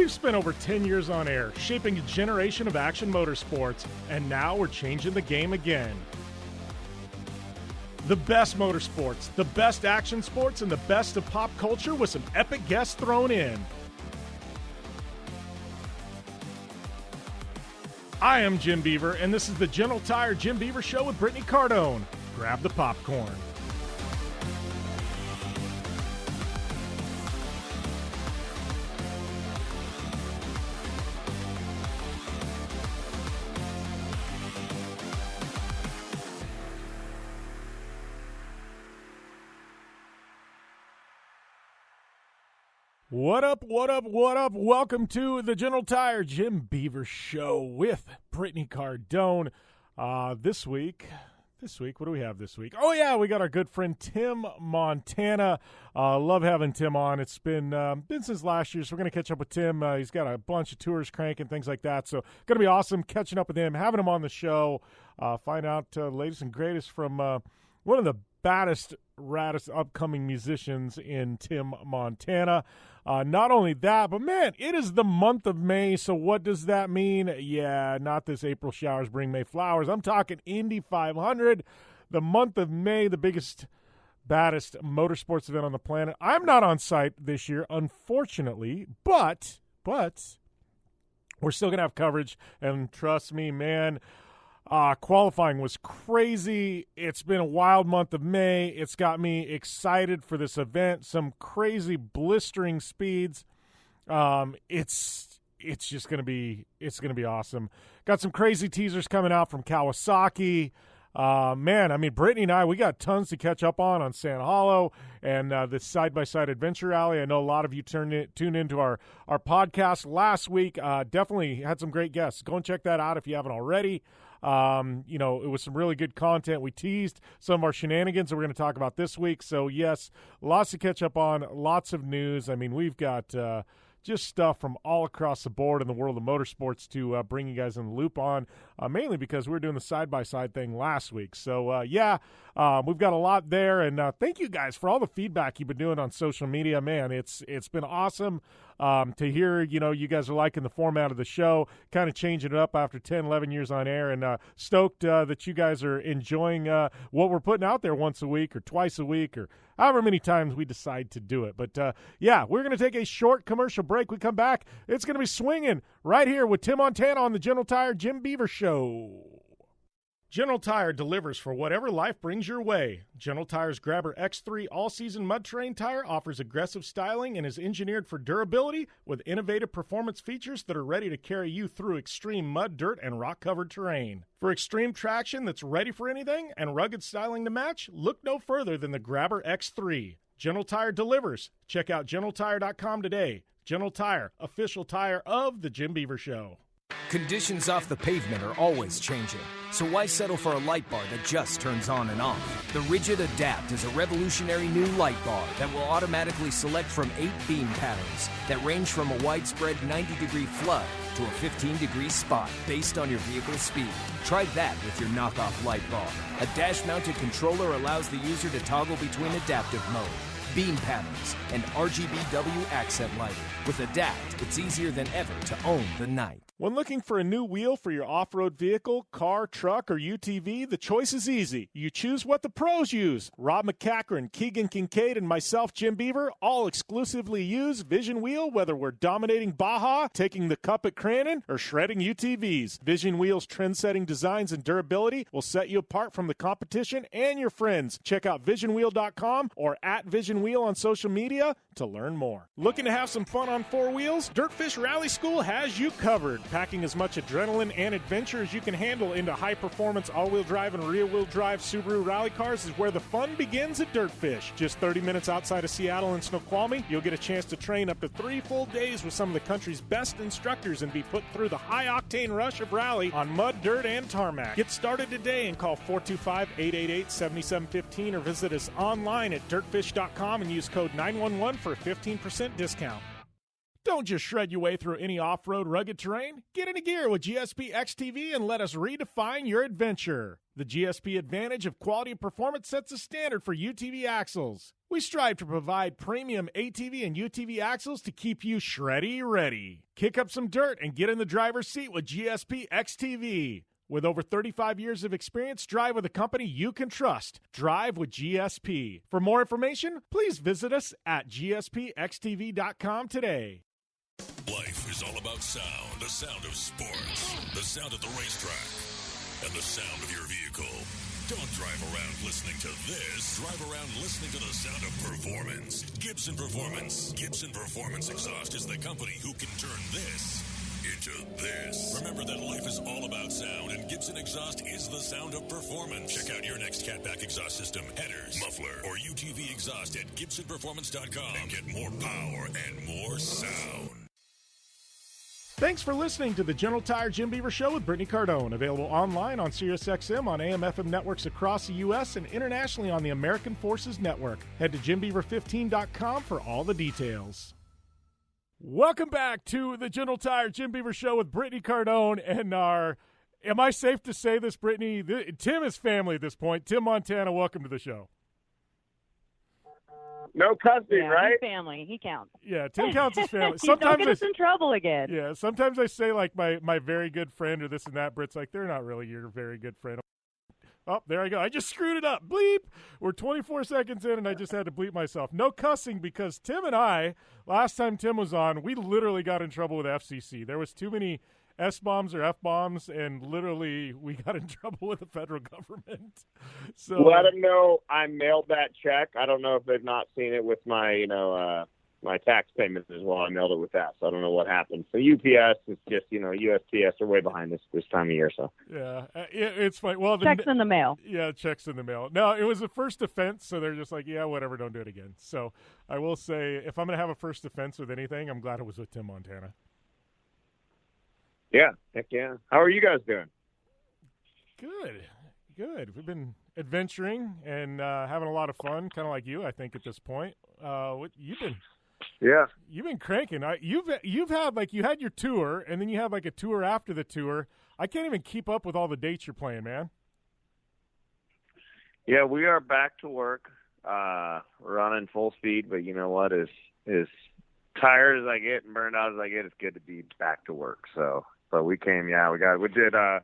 We've spent over 10 years on air, shaping a generation of action motorsports, and now we're changing the game again. The best motorsports, the best action sports, and the best of pop culture with some epic guests thrown in. I am Jim Beaver, and this is the General Tire Jim Beaver Show with Brittney Cardone. Grab the popcorn. What up, what up, what up? Welcome to the General Tire Jim Beaver Show with Brittney Cardone. This week, what do we have this week? Oh, yeah, we got our good friend Tim Montana. Love having Tim on. It's been since last year, so we're going to catch up with Tim. He's got a bunch of tours cranking, things like that, so going to be awesome catching up with him, having him on the show, find out the latest and greatest from one of the baddest, raddest upcoming musicians in Tim Montana. Not only that, but man, it is the month of May, so what does that mean? Yeah, not this April showers bring May flowers. I'm talking Indy 500, the month of May, the biggest, baddest motorsports event on the planet. I'm not on site this year, unfortunately, but we're still going to have coverage, and trust me, man, qualifying was crazy. It's been a wild month of May. It's got me excited for this event. Some crazy blistering speeds. It's just gonna be awesome. Got some crazy teasers coming out from Kawasaki. Man, I mean, Brittney and I, we got tons to catch up on Sand Hollow and the side-by-side adventure rally. I know a lot of you tuned into our podcast last week. Definitely had some great guests. Go and check that out if you haven't already. It was some really good content. We teased some of our shenanigans that we're going to talk about this week. So, yes, lots to catch up on, lots of news. I mean, we've got just stuff from all across the board in the world of motorsports to bring you guys in the loop on, mainly because we were doing the side-by-side thing last week. So, we've got a lot there, and thank you guys for all the feedback you've been doing on social media. Man, it's been awesome to hear, you guys are liking the format of the show, kind of changing it up after 10, 11 years on air, and stoked that you guys are enjoying what we're putting out there once a week or twice a week or however many times we decide to do it. But, we're going to take a short commercial break. We come back. It's going to be swinging right here with Tim Montana on the General Tire Jim Beaver Show. General Tire delivers for whatever life brings your way. General Tire's Grabber X3 all-season mud terrain tire offers aggressive styling and is engineered for durability with innovative performance features that are ready to carry you through extreme mud, dirt, and rock-covered terrain. For extreme traction that's ready for anything and rugged styling to match, look no further than the Grabber X3. General Tire delivers. Check out GeneralTire.com today. General Tire, official tire of the Jim Beaver Show. Conditions off the pavement are always changing, so why settle for a light bar that just turns on and off? The Rigid Adapt is a revolutionary new light bar that will automatically select from 8 beam patterns that range from a widespread 90-degree flood to a 15-degree spot based on your vehicle's speed. Try that with your knockoff light bar. A dash-mounted controller allows the user to toggle between adaptive mode, beam patterns, and RGBW accent lighting. With Adapt, it's easier than ever to own the night. When looking for a new wheel for your off-road vehicle, car, truck, or UTV, the choice is easy. You choose what the pros use. Rob McCachran, Keegan Kincaid, and myself, Jim Beaver, all exclusively use Vision Wheel, whether we're dominating Baja, taking the cup at Crandon, or shredding UTVs. Vision Wheel's trend-setting designs and durability will set you apart from the competition and your friends. Check out visionwheel.com or at Vision Wheel on social media to learn more. Looking to have some fun on four wheels? Dirtfish Rally School has you covered. Packing as much adrenaline and adventure as you can handle into high-performance all-wheel drive and rear-wheel drive Subaru rally cars is where the fun begins at Dirtfish. Just 30 minutes outside of Seattle and Snoqualmie, you'll get a chance to train up to 3 full days with some of the country's best instructors and be put through the high-octane rush of rally on mud, dirt, and tarmac. Get started today and call 425-888-7715 or visit us online at dirtfish.com and use code 911 for a 15% discount. Don't just shred your way through any off-road rugged terrain. Get into gear with GSP XTV and let us redefine your adventure. The GSP advantage of quality and performance sets a standard for UTV axles. We strive to provide premium ATV and UTV axles to keep you shreddy ready. Kick up some dirt and get in the driver's seat with GSP XTV. With over 35 years of experience, drive with a company you can trust. Drive with GSP. For more information, please visit us at gspxtv.com today. Life is all about sound, the sound of sports, the sound at the racetrack, and the sound of your vehicle. Don't drive around listening to this. Drive around listening to the sound of performance. Gibson Performance. Gibson Performance Exhaust is the company who can turn this into this. Remember that life is all about sound, and Gibson Exhaust is the sound of performance. Check out your next catback exhaust system, headers, muffler, or UTV exhaust at GibsonPerformance.com and get more power and more sound. Thanks for listening to the General Tire Jim Beaver Show with Brittney Cardone. Available online on SiriusXM, on AM/FM networks across the U.S., and internationally on the American Forces Network. Head to JimBeaver15.com for all the details. Welcome back to the General Tire Jim Beaver Show with Brittney Cardone and our, am I safe to say this, Brittney? Tim is family at this point. Tim Montana, welcome to the show. No cussing, right? He's family. He counts. Yeah, Tim counts as family. Don't get us in trouble again. Yeah, sometimes I say, like, my very good friend or this and that. Britt's like, they're not really your very good friend. Oh, there I go. I just screwed it up. Bleep. We're 24 seconds in, and I just had to bleep myself. No cussing because Tim and I, last time Tim was on, we literally got in trouble with FCC. There was too many S-bombs or F-bombs, and literally we got in trouble with the federal government. So let them know I mailed that check. I don't know if they've not seen it with my, my tax payments as well. I mailed it with that, so I don't know what happened. So UPS is just, USPS are way behind this time of year. So yeah, it's funny. Well, checks in the mail. Yeah, checks in the mail. No, it was a first offense, so they're just like, yeah, whatever, don't do it again. So I will say, if I'm going to have a first offense with anything, I'm glad it was with Tim Montana. Yeah, heck yeah. How are you guys doing? Good. We've been adventuring and having a lot of fun, kind of like you, I think, at this point. What you've been? Yeah, you've been cranking. You've had you had your tour, and then you had like a tour after the tour. I can't even keep up with all the dates you're playing, man. Yeah, we are back to work, running full speed. But you know what? As tired as I get and burned out as I get, it's good to be back to work. So we came. Yeah, we did our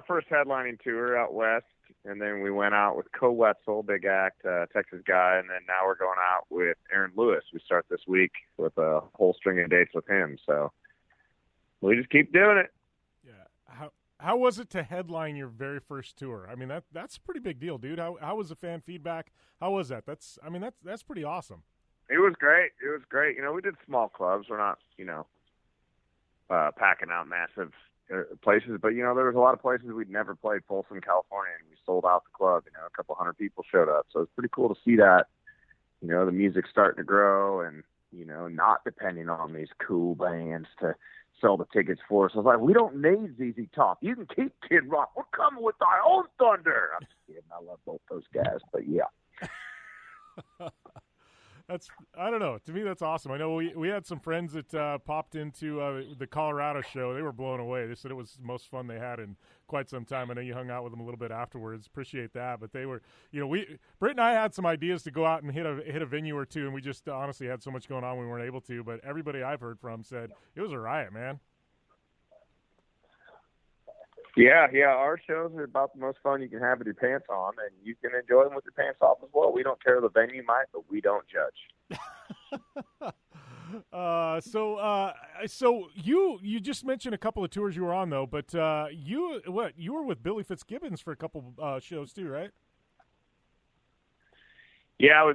first headlining tour out west. And then we went out with Co Wetzel, big act, Texas guy, and then now we're going out with Aaron Lewis. We start this week with a whole string of dates with him. So we just keep doing it. Yeah. How was it to headline your very first tour? I mean, that's a pretty big deal, dude. How was the fan feedback? How was that? That's pretty awesome. It was great. We did small clubs. We're not, packing out massive places, but there was a lot of places we'd never played. Folsom, California, and we sold out the club. A couple hundred people showed up, so it's pretty cool to see that. The music's starting to grow, and not depending on these cool bands to sell the tickets for us. I was like, we don't need ZZ Top. You can keep Kid Rock. We're coming with our own thunder. I'm just kidding. I love both those guys, but yeah. I don't know. To me, that's awesome. I know we had some friends that popped into the Colorado show. They were blown away. They said it was the most fun they had in quite some time. I know you hung out with them a little bit afterwards. Appreciate that. But they were, Britt and I had some ideas to go out and hit a venue or two, and we just honestly had so much going on we weren't able to. But everybody I've heard from said it was a riot, man. Yeah. Our shows are about the most fun you can have with your pants on, and you can enjoy them with your pants off as well. We don't care the venue might, but we don't judge. So you just mentioned a couple of tours you were on though, but you were with Billy Fitzgibbons for a couple shows too, right? Yeah, we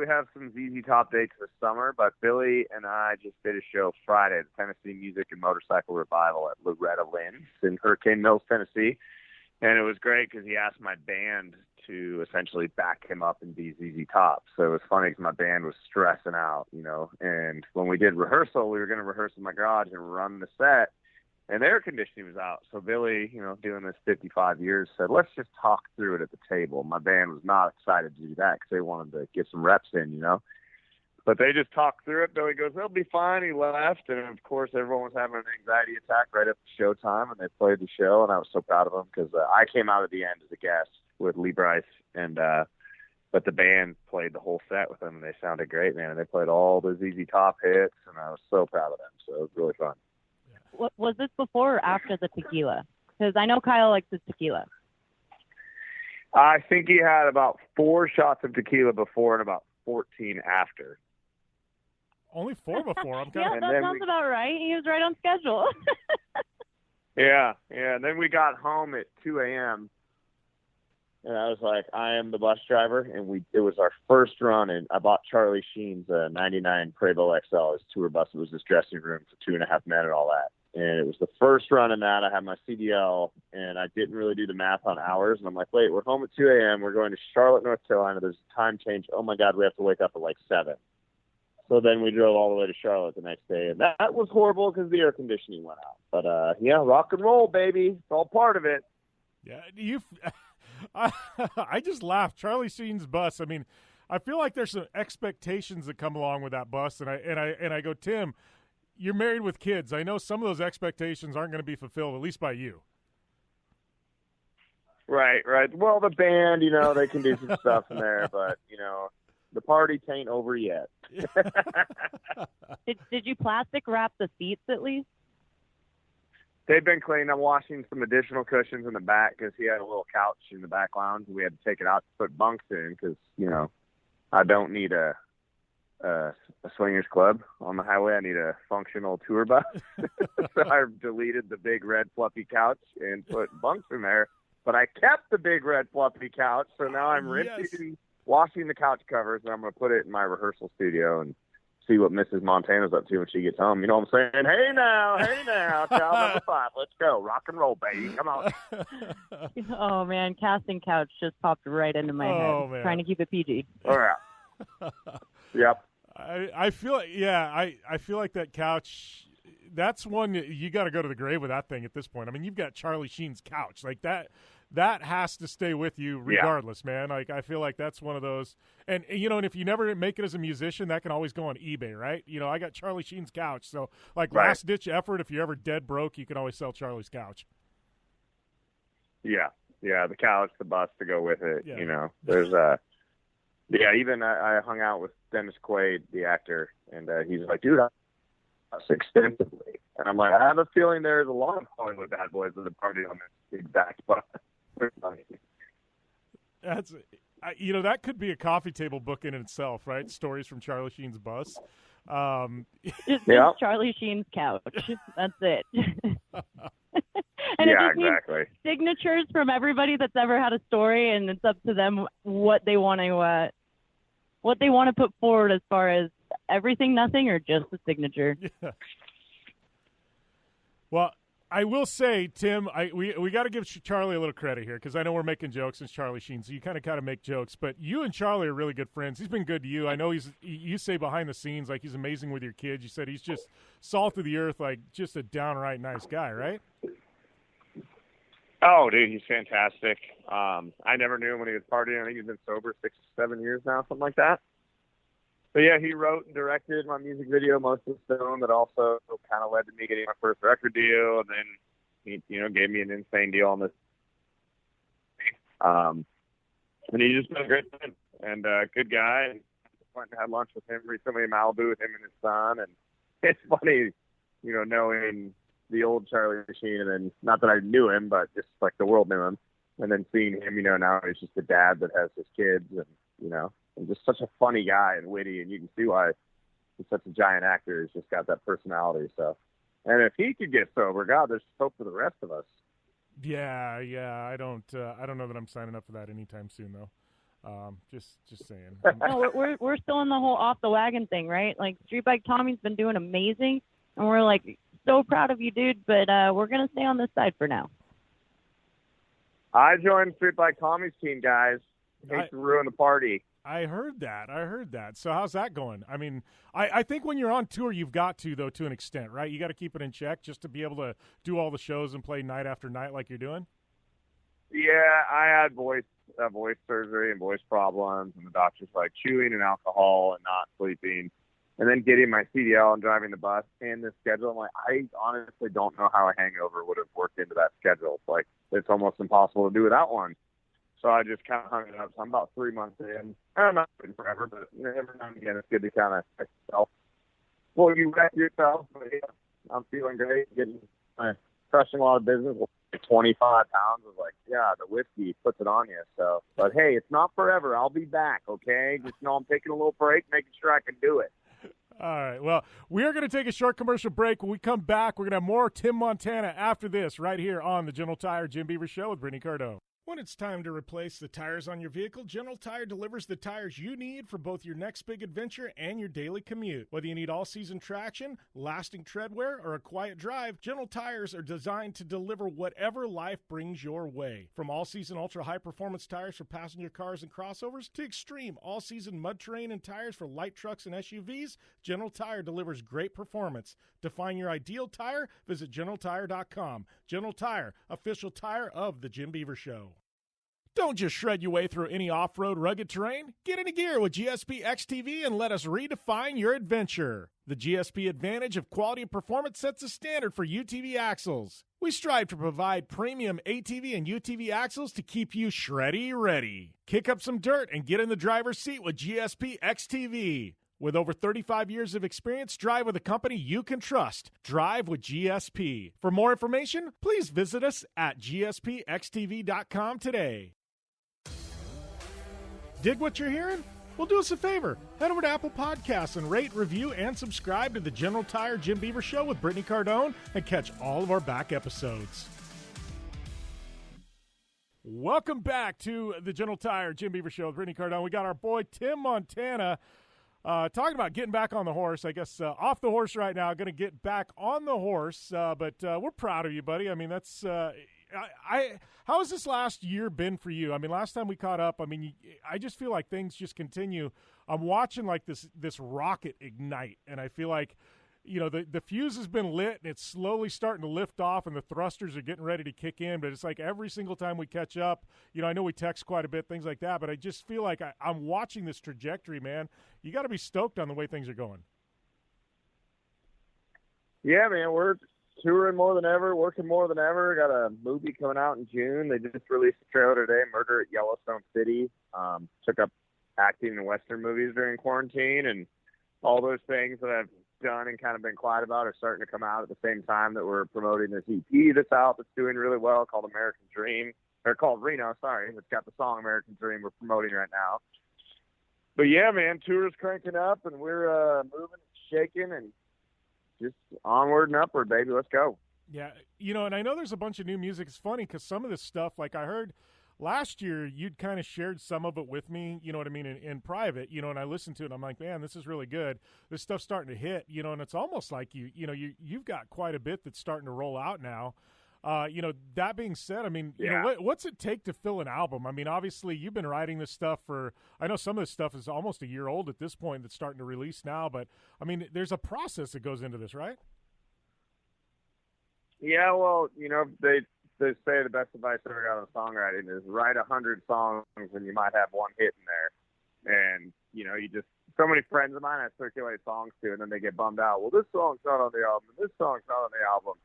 have some ZZ Top dates this summer, but Billy and I just did a show Friday, the Tennessee Music and Motorcycle Revival at Loretta Lynn's in Hurricane Mills, Tennessee. And it was great because he asked my band to essentially back him up and be ZZ Top. So it was funny because my band was stressing out, and when we did rehearsal, we were going to rehearse in my garage and run the set. And the air conditioning was out. So Billy, doing this 55 years, said, let's just talk through it at the table. My band was not excited to do that because they wanted to get some reps in, But they just talked through it. Billy goes, "They'll be fine." He left, and of course, everyone was having an anxiety attack right up to showtime, and they played the show, and I was so proud of them because I came out at the end as a guest with Lee Bryce, and but the band played the whole set with them, and they sounded great, man. And they played all the ZZ Top hits, and I was so proud of them. So it was really fun. What, was this before or after the tequila? Because I know Kyle likes his tequila. I think he had about 4 shots of tequila before and about 14 after. Only 4 before. I'm Yeah, kind that sounds about right. He was right on schedule. Yeah. And then we got home at 2 a.m., and I was like, I am the bus driver, and it was our first run, and I bought Charlie Sheen's 99 Prevost XL, his tour bus. It was his dressing room for 2.5 men and all that. And it was the first run in that. I had my CDL, and I didn't really do the math on hours. And I'm like, wait, we're home at 2 a.m. We're going to Charlotte, North Carolina. There's a time change. Oh, my God, we have to wake up at like 7. So then we drove all the way to Charlotte the next day. And that was horrible because the air conditioning went out. But, yeah, rock and roll, baby. It's all part of it. Yeah, I just laughed. Charlie Sheen's bus. I mean, I feel like there's some expectations that come along with that bus, and I go, Tim, you're married with kids. I know some of those expectations aren't going to be fulfilled, at least by you. Right. Well, the band, they can do some stuff in there, but the party ain't over yet. Did you plastic wrap the seats at least? They've been cleaned. I'm washing some additional cushions in the back because he had a little couch in the back lounge, and we had to take it out to put bunks in because, I don't need a swingers club on the highway. I need a functional tour bus. So I deleted the big red fluffy couch and put bunks in there. But I kept the big red fluffy couch, so now I'm rinsing, washing the couch covers, and I'm going to put it in my rehearsal studio and see what Mrs. Montana's up to when she gets home. You know what I'm saying? Hey now, child number 5. Let's go. Rock and roll, baby. Come on. Oh, man, casting couch just popped right into my head. Man. Trying to keep it PG. All right. Yep. I feel like, I feel like that couch, that's one you got to go to the grave with that thing at this point. I mean, you've got Charlie Sheen's couch. Like that has to stay with you regardless, man. Like, I feel like that's one of those. And, and if you never make it as a musician, that can always go on eBay, right? I got Charlie Sheen's couch. So, last-ditch effort, if you're ever dead broke, you can always sell Charlie's couch. Yeah, the couch, the bus to go with it, Yeah. There's even I hung out with Dennis Quaid, the actor, and he's like, dude, extensively. And I'm like, I have a feeling there's a lot of Hollywood bad boys that have partied on this exact spot. That's, that could be a coffee table book in itself, right? Stories from Charlie Sheen's bus. Just Charlie Sheen's couch. That's it. And yeah, it just exactly. Signatures from everybody that's ever had a story, and it's up to them what they want to put forward as far as everything, nothing, or just a signature. Yeah. Well, I will say, Tim, we got to give Charlie a little credit here because I know we're making jokes. It's Charlie Sheen, so you kind of make jokes. But you and Charlie are really good friends. He's been good to you. I know you say behind the scenes, like he's amazing with your kids. You said he's just salt of the earth, like just a downright nice guy, right? Oh, dude, he's fantastic. I never knew him when he was partying. I think he's been sober 6 or 7 years now, something like that. But yeah, he wrote and directed my music video, Most of the Stone, that also kind of led to me getting my first record deal. And then he, gave me an insane deal on this. And he's just been a great friend and a good guy. And went and had lunch with him recently in Malibu with him and his son. And it's funny, knowing the old Charlie Sheen, and then not that I knew him, but just like the world knew him. And then seeing him, now he's just a dad that has his kids and, and just such a funny guy and witty, and you can see why he's such a giant actor. He's just got that personality. So, and if he could get sober, God, there's hope for the rest of us. Yeah. I don't know that I'm signing up for that anytime soon, though. Just saying. No, we're still in the whole off the wagon thing, right? Like Street Bike Tommy's been doing amazing, and we're like so proud of you, dude. But we're gonna stay on this side for now. I joined Street Bike Tommy's team, guys. Hate to ruin the party. I heard that. So how's that going? I mean, I think when you're on tour, you've got to, though, to an extent, right? You got to keep it in check just to be able to do all the shows and play night after night like you're doing. Yeah, I had voice to have voice surgery and voice problems, and the doctor's like chewing and alcohol and not sleeping. And then getting my CDL and driving the bus and this schedule, I'm like, I honestly don't know how a hangover would have worked into that schedule. It's like, it's almost impossible to do without one. So I just kind of hung it up. So I'm about 3 months in. I'm not doing forever, but every now and again, it's good to kind of check yourself. Well, you wreck yourself, but yeah, I'm feeling great. Crushing a lot of business. 25 pounds was like, yeah, the whiskey puts it on you. So, but hey, it's not forever. I'll be back, okay? Just know I'm taking a little break, making sure I can do it. All right. Well, we are going to take a short commercial break. When we come back, we're going to have more Tim Montana after this right here on the General Tire Jim Beaver Show with Brittney Cardone. When it's time to replace the tires on your vehicle, General Tire delivers the tires you need for both your next big adventure and your daily commute. Whether you need all-season traction, lasting tread wear, or a quiet drive, General Tires are designed to deliver whatever life brings your way. From all-season ultra-high-performance tires for passenger cars and crossovers to extreme all-season mud terrain and tires for light trucks and SUVs, General Tire delivers great performance. To find your ideal tire, visit GeneralTire.com. General Tire, official tire of the Jim Beaver Show. Don't just shred your way through any off-road rugged terrain. Get into gear with GSP XTV and let us redefine your adventure. The GSP advantage of quality and performance sets a standard for UTV axles. We strive to provide premium ATV and UTV axles to keep you shreddy ready. Kick up some dirt and get in the driver's seat with GSP XTV. With over 35 years of experience, drive with a company you can trust. Drive with GSP. For more information, please visit us at gspxtv.com today. Dig what you're hearing? Well, do us a favor. Head over to Apple Podcasts and rate, review, and subscribe to the General Tire Jim Beaver Show with Brittney Cardone and catch all of our back episodes. Welcome back to the General Tire Jim Beaver Show with Brittney Cardone. We got our boy Tim Montana talking about getting back on the horse. I guess off the horse right now, going to get back on the horse, but we're proud of you, buddy. I mean, that's how has this last year been for you? I mean, last time we caught up, I mean, I just feel like things just continue. I'm watching like this rocket ignite, and I feel like, you know, the fuse has been lit, and it's slowly starting to lift off, and the thrusters are getting ready to kick in. But it's like every single time we catch up, you know, I know we text quite a bit, things like that, but I just feel like I'm watching this trajectory, man. You got to be stoked on the way things are going. Yeah, man, we're touring more than ever, working more than ever. Got a movie coming out in June. They just released a trailer today, Murder at Yellowstone City. Took up acting in Western movies during quarantine, and all those things that I've done and kind of been quiet about are starting to come out at the same time that we're promoting this EP that's out that's doing really well called American Dream, or called Reno, sorry. It's got the song American Dream we're promoting right now. But yeah, man, tour's cranking up, and we're moving, shaking, and just onward and upward, baby. Let's go. Yeah, you know, and I know there's a bunch of new music. It's funny because some of this stuff, like I heard last year, you'd kind of shared some of it with me, you know what I mean, in private, you know, and I listened to it, and I'm like, man, this is really good. This stuff's starting to hit, you know, and it's almost like you've got quite a bit that's starting to roll out now. You know, that being said, I mean, you know, what's it take to fill an album? I mean, obviously, you've been writing this stuff for, I know some of this stuff is almost a year old at this point that's starting to release now, but, I mean, there's a process that goes into this, right? Yeah, well, you know, they say the best advice I ever got on songwriting is write 100 songs and you might have one hit in there. And, you know, so many friends of mine I circulate songs to, and then they get bummed out. Well, this song's not on the album, and this song's not on the album.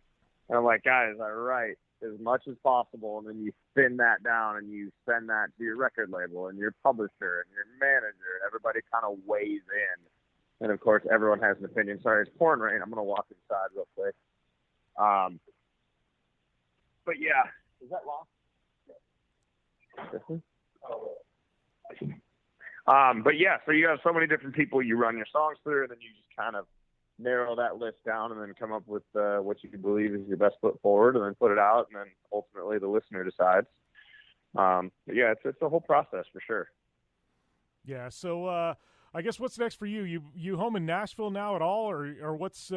And I'm like, guys, I write as much as possible, and then you spin that down and you send that to your record label and your publisher and your manager, and everybody kind of weighs in. And, of course, everyone has an opinion. Sorry, it's pouring rain. I'm going to walk inside real quick. But, yeah. Is that locked? But, yeah, so you have so many different people you run your songs through, and then you just kind of narrow that list down and then come up with what you believe is your best foot forward and then put it out, and then ultimately the listener decides. But yeah, it's a whole process for sure. Yeah. So I guess what's next for you? You home in Nashville now at all, or what's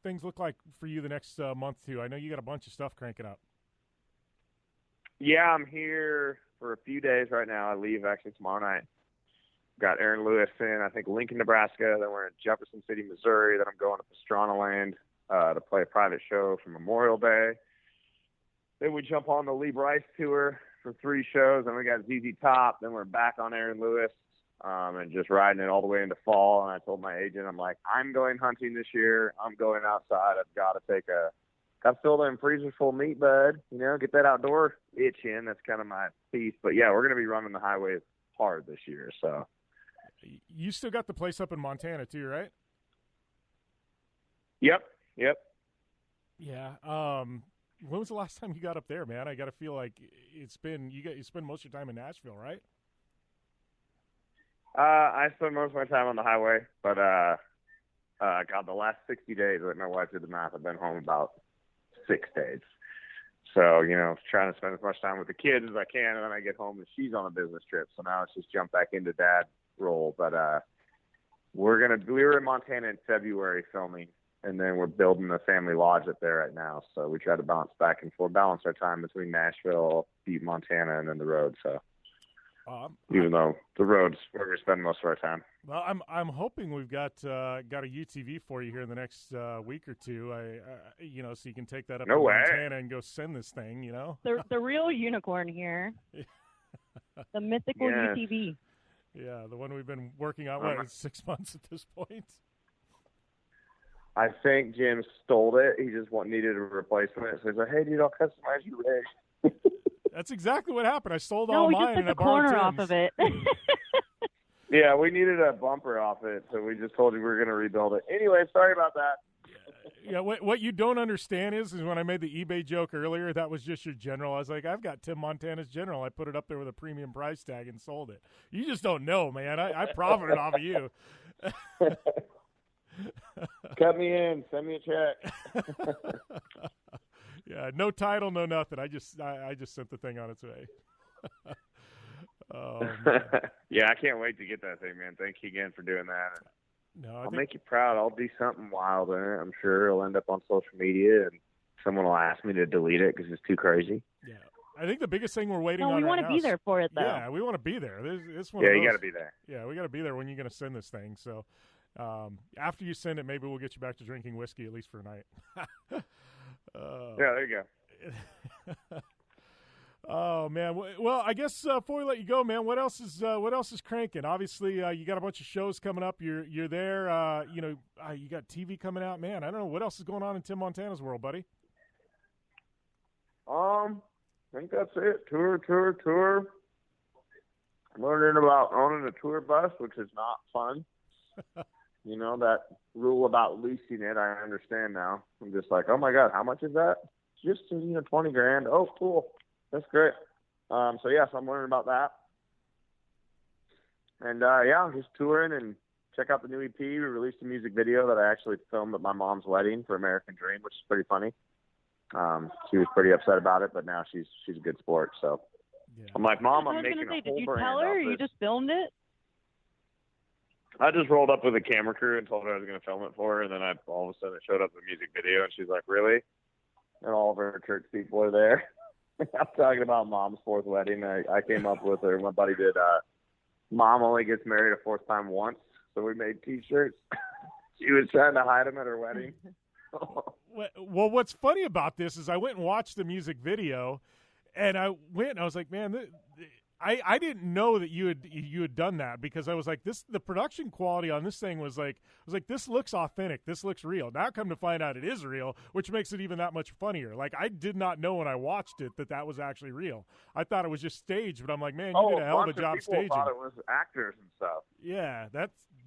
things look like for you the next month too? I know you got a bunch of stuff cranking up. Yeah, I'm here for a few days right now. I leave actually tomorrow night. Got Aaron Lewis in, I think, Lincoln, Nebraska. Then we're in Jefferson City, Missouri. Then I'm going to Pastrana Land to play a private show for Memorial Day. Then we jump on the Lee Bryce tour for 3 shows, and we got ZZ Top. Then we're back on Aaron Lewis, and just riding it all the way into fall. And I told my agent, I'm like, I'm going hunting this year. I'm going outside. I've got to fill them freezers full of meat, bud. You know, get that outdoor itch in. That's kind of my piece. But yeah, we're going to be running the highways hard this year. So you still got the place up in Montana too, right? Yep. Yeah. When was the last time you got up there, man? I got to feel like you spend most of your time in Nashville, right? I spend most of my time on the highway, but God, the last 60 days, like my wife did the math, I've been home about 6 days. So, you know, trying to spend as much time with the kids as I can, and then I get home and she's on a business trip. So now it's just jump back into dad role. But we were in Montana in February filming, and then we're building a family lodge up there right now. So we try to balance our time between Nashville, Butte, Montana, and then the road. So even though the road's where we spend most of our time. Well, I'm hoping we've got a UTV for you here in the next week or two. So you can take that up to Montana and go send this thing. You know, the real unicorn here, the mythical UTV. Yeah, the one we've been working on 6 months at this point. I think Jim stole it. He just needed a replacement. So he's like, "Hey, dude, I'll customize you rig." That's exactly what happened. I sold all mine. No, we just took the corner off of it. Yeah, we needed a bumper off it, so we just told you we were going to rebuild it. Anyway, sorry about that. Yeah, what you don't understand is when I made the eBay joke earlier, that was just your General. I was like, I've got Tim Montana's General. I put it up there with a premium price tag and sold it. You just don't know, man. I profited off of you. Cut me in. Send me a check. Yeah, no title, no nothing. I just sent the thing on its way. Oh, yeah, I can't wait to get that thing, man. Thank you again for doing that. No, I'll make you proud. I'll do something wild in it. I'm sure it'll end up on social media, and someone will ask me to delete it because it's too crazy. Yeah, I think the biggest thing we're waiting on. No, we want to be there for it, though. Yeah, we want to be there. This one. Yeah, you got to be there. Yeah, we got to be there when you're going to send this thing. So after you send it, maybe we'll get you back to drinking whiskey at least for a night. Yeah, there you go. Oh man, well I guess before we let you go, man, what else is cranking? Obviously, you got a bunch of shows coming up. You're there. You got TV coming out, man. I don't know what else is going on in Tim Montana's world, buddy. I think that's it. Tour. I'm learning about owning a tour bus, which is not fun. You know, that rule about leasing it, I understand now. I'm just like, oh my God, how much is that? Just, $20,000. Oh, cool. That's great. So I'm learning about that. And, I'm just touring and check out the new EP. We released a music video that I actually filmed at my mom's wedding for American Dream, which is pretty funny. She was pretty upset about it, but now she's a good sport. So I'm like, Mom, I'm making a whole did you brand tell her or of you just filmed it? I just rolled up with a camera crew and told her I was going to film it for her, and then all of a sudden it showed up in the music video, and she's like, really? And all of her church people are there. I'm talking about Mom's 4th wedding. I came up with her. My buddy did Mom only gets married a 4th time once, so we made T-shirts. She was trying to hide them at her wedding. Well, what's funny about this is I went and watched the music video, and I was like, man, I didn't know that you had done that, because I was like, the production quality on this thing was like, this looks authentic, this looks real. Now come to find out it is real, which makes it even that much funnier. Like, I did not know when I watched it that was actually real. I thought it was just staged, but I'm like, man, you did a hell of a job staging. Thought it was actors and stuff. Yeah,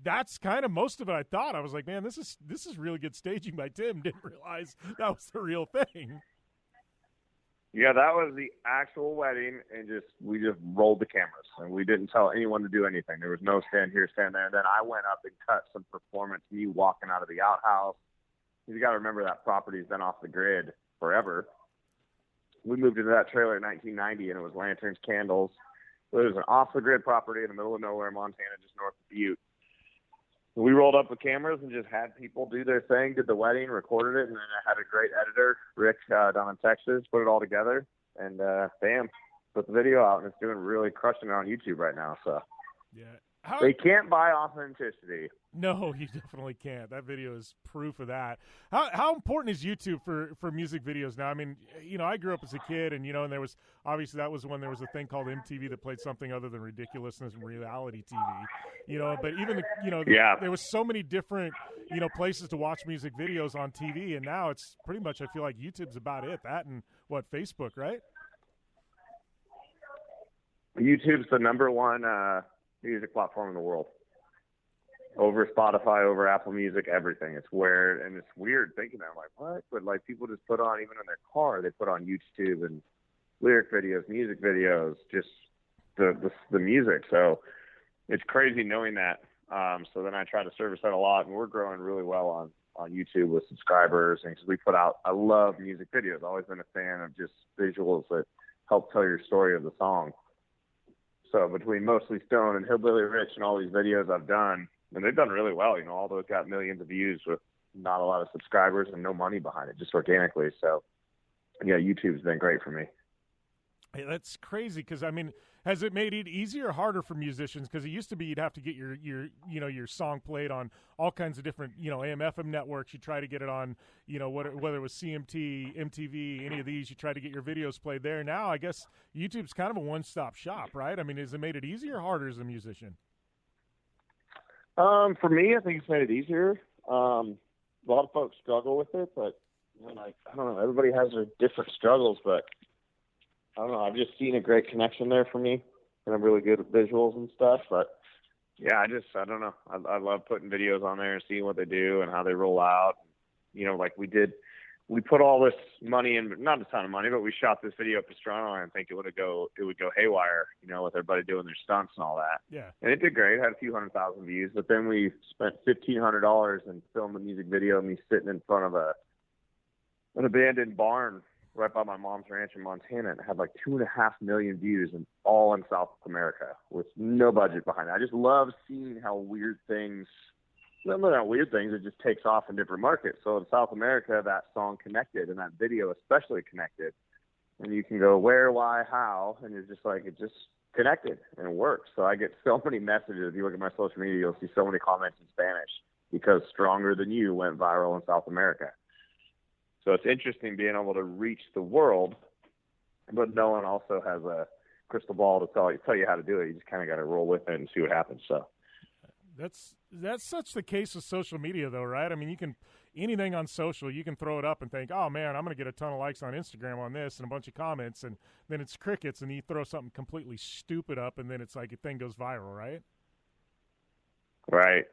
that's kind of most of it. I thought, I was like, man, this is really good staging by Tim. Didn't realize that was the real thing. Yeah, that was the actual wedding, and we just rolled the cameras, and we didn't tell anyone to do anything. There was no stand here, stand there. And then I went up and cut some performance, me walking out of the outhouse. You got to remember that property's been off the grid forever. We moved into that trailer in 1990, and it was lanterns, candles. So it was an off-the-grid property in the middle of nowhere, Montana, just north of Butte. We rolled up with cameras and just had people do their thing, did the wedding, recorded it, and then I had a great editor, Rick, down in Texas, put it all together, and bam, put the video out, and it's really crushing it on YouTube right now. So, yeah, They can't buy authenticity. No, you definitely can't. That video is proof of that. How important is YouTube for music videos now? I mean, I grew up as a kid, and and there was obviously that was when there was a thing called MTV that played something other than ridiculousness and reality TV. But even there was so many different places to watch music videos on TV, and now it's pretty much I feel like YouTube's about it. That and Facebook, right? YouTube's the number one music platform in the world. Over Spotify, over Apple Music, everything. It's where, and it's weird thinking that. I'm like, what? But like people just put on, even in their car, they put on YouTube and lyric videos, music videos, just the music. So it's crazy knowing that. So then I try to service that a lot, and we're growing really well on YouTube with subscribers. And because we put out, I love music videos. I've always been a fan of just visuals that help tell your story of the song. So between Mostly Stone and Hillbilly Rich and all these videos I've done, and they've done really well. All those got millions of views with not a lot of subscribers and no money behind it, just organically. So, yeah, YouTube's been great for me. Hey, that's crazy because, I mean, has it made it easier or harder for musicians? Because it used to be you'd have to get your song played on all kinds of different, AM/FM networks. You try to get it on, whether it was CMT, MTV, any of these. You try to get your videos played there. Now, I guess YouTube's kind of a one-stop shop, right? I mean, has it made it easier or harder as a musician? For me, I think it's made it easier. A lot of folks struggle with it, but I don't know. Everybody has their different struggles, but I don't know. I've just seen a great connection there for me, and I'm really good at visuals and stuff. But yeah, I don't know. I love putting videos on there and seeing what they do and how they roll out. Like we put all this money in, not a ton of money, but we shot this video up to Toronto, and I think it would go haywire, with everybody doing their stunts and all that. Yeah. And it did great. It had a few 100,000 views, but then we spent $1,500 and filmed a music video of me sitting in front of an abandoned barn right by my mom's ranch in Montana, and it had like 2.5 million views, and all in South America with no budget behind it. I just love seeing how weird things, well, not weird things, it just takes off in different markets. So in South America, that song connected, and that video especially connected. And you can go where, why, how, and you're just like, it just connected, and it works. So I get so many messages. If you look at my social media, you'll see so many comments in Spanish because Stronger Than You went viral in South America. So it's interesting being able to reach the world, but no one also has a crystal ball to tell you how to do it. You just kind of got to roll with it and see what happens. So that's such the case with social media, though, right? I mean, you can anything on social, you can throw it up and think, oh man, I'm going to get a ton of likes on Instagram on this and a bunch of comments, and then it's crickets, and you throw something completely stupid up, and then it's like a thing goes viral, right? Right.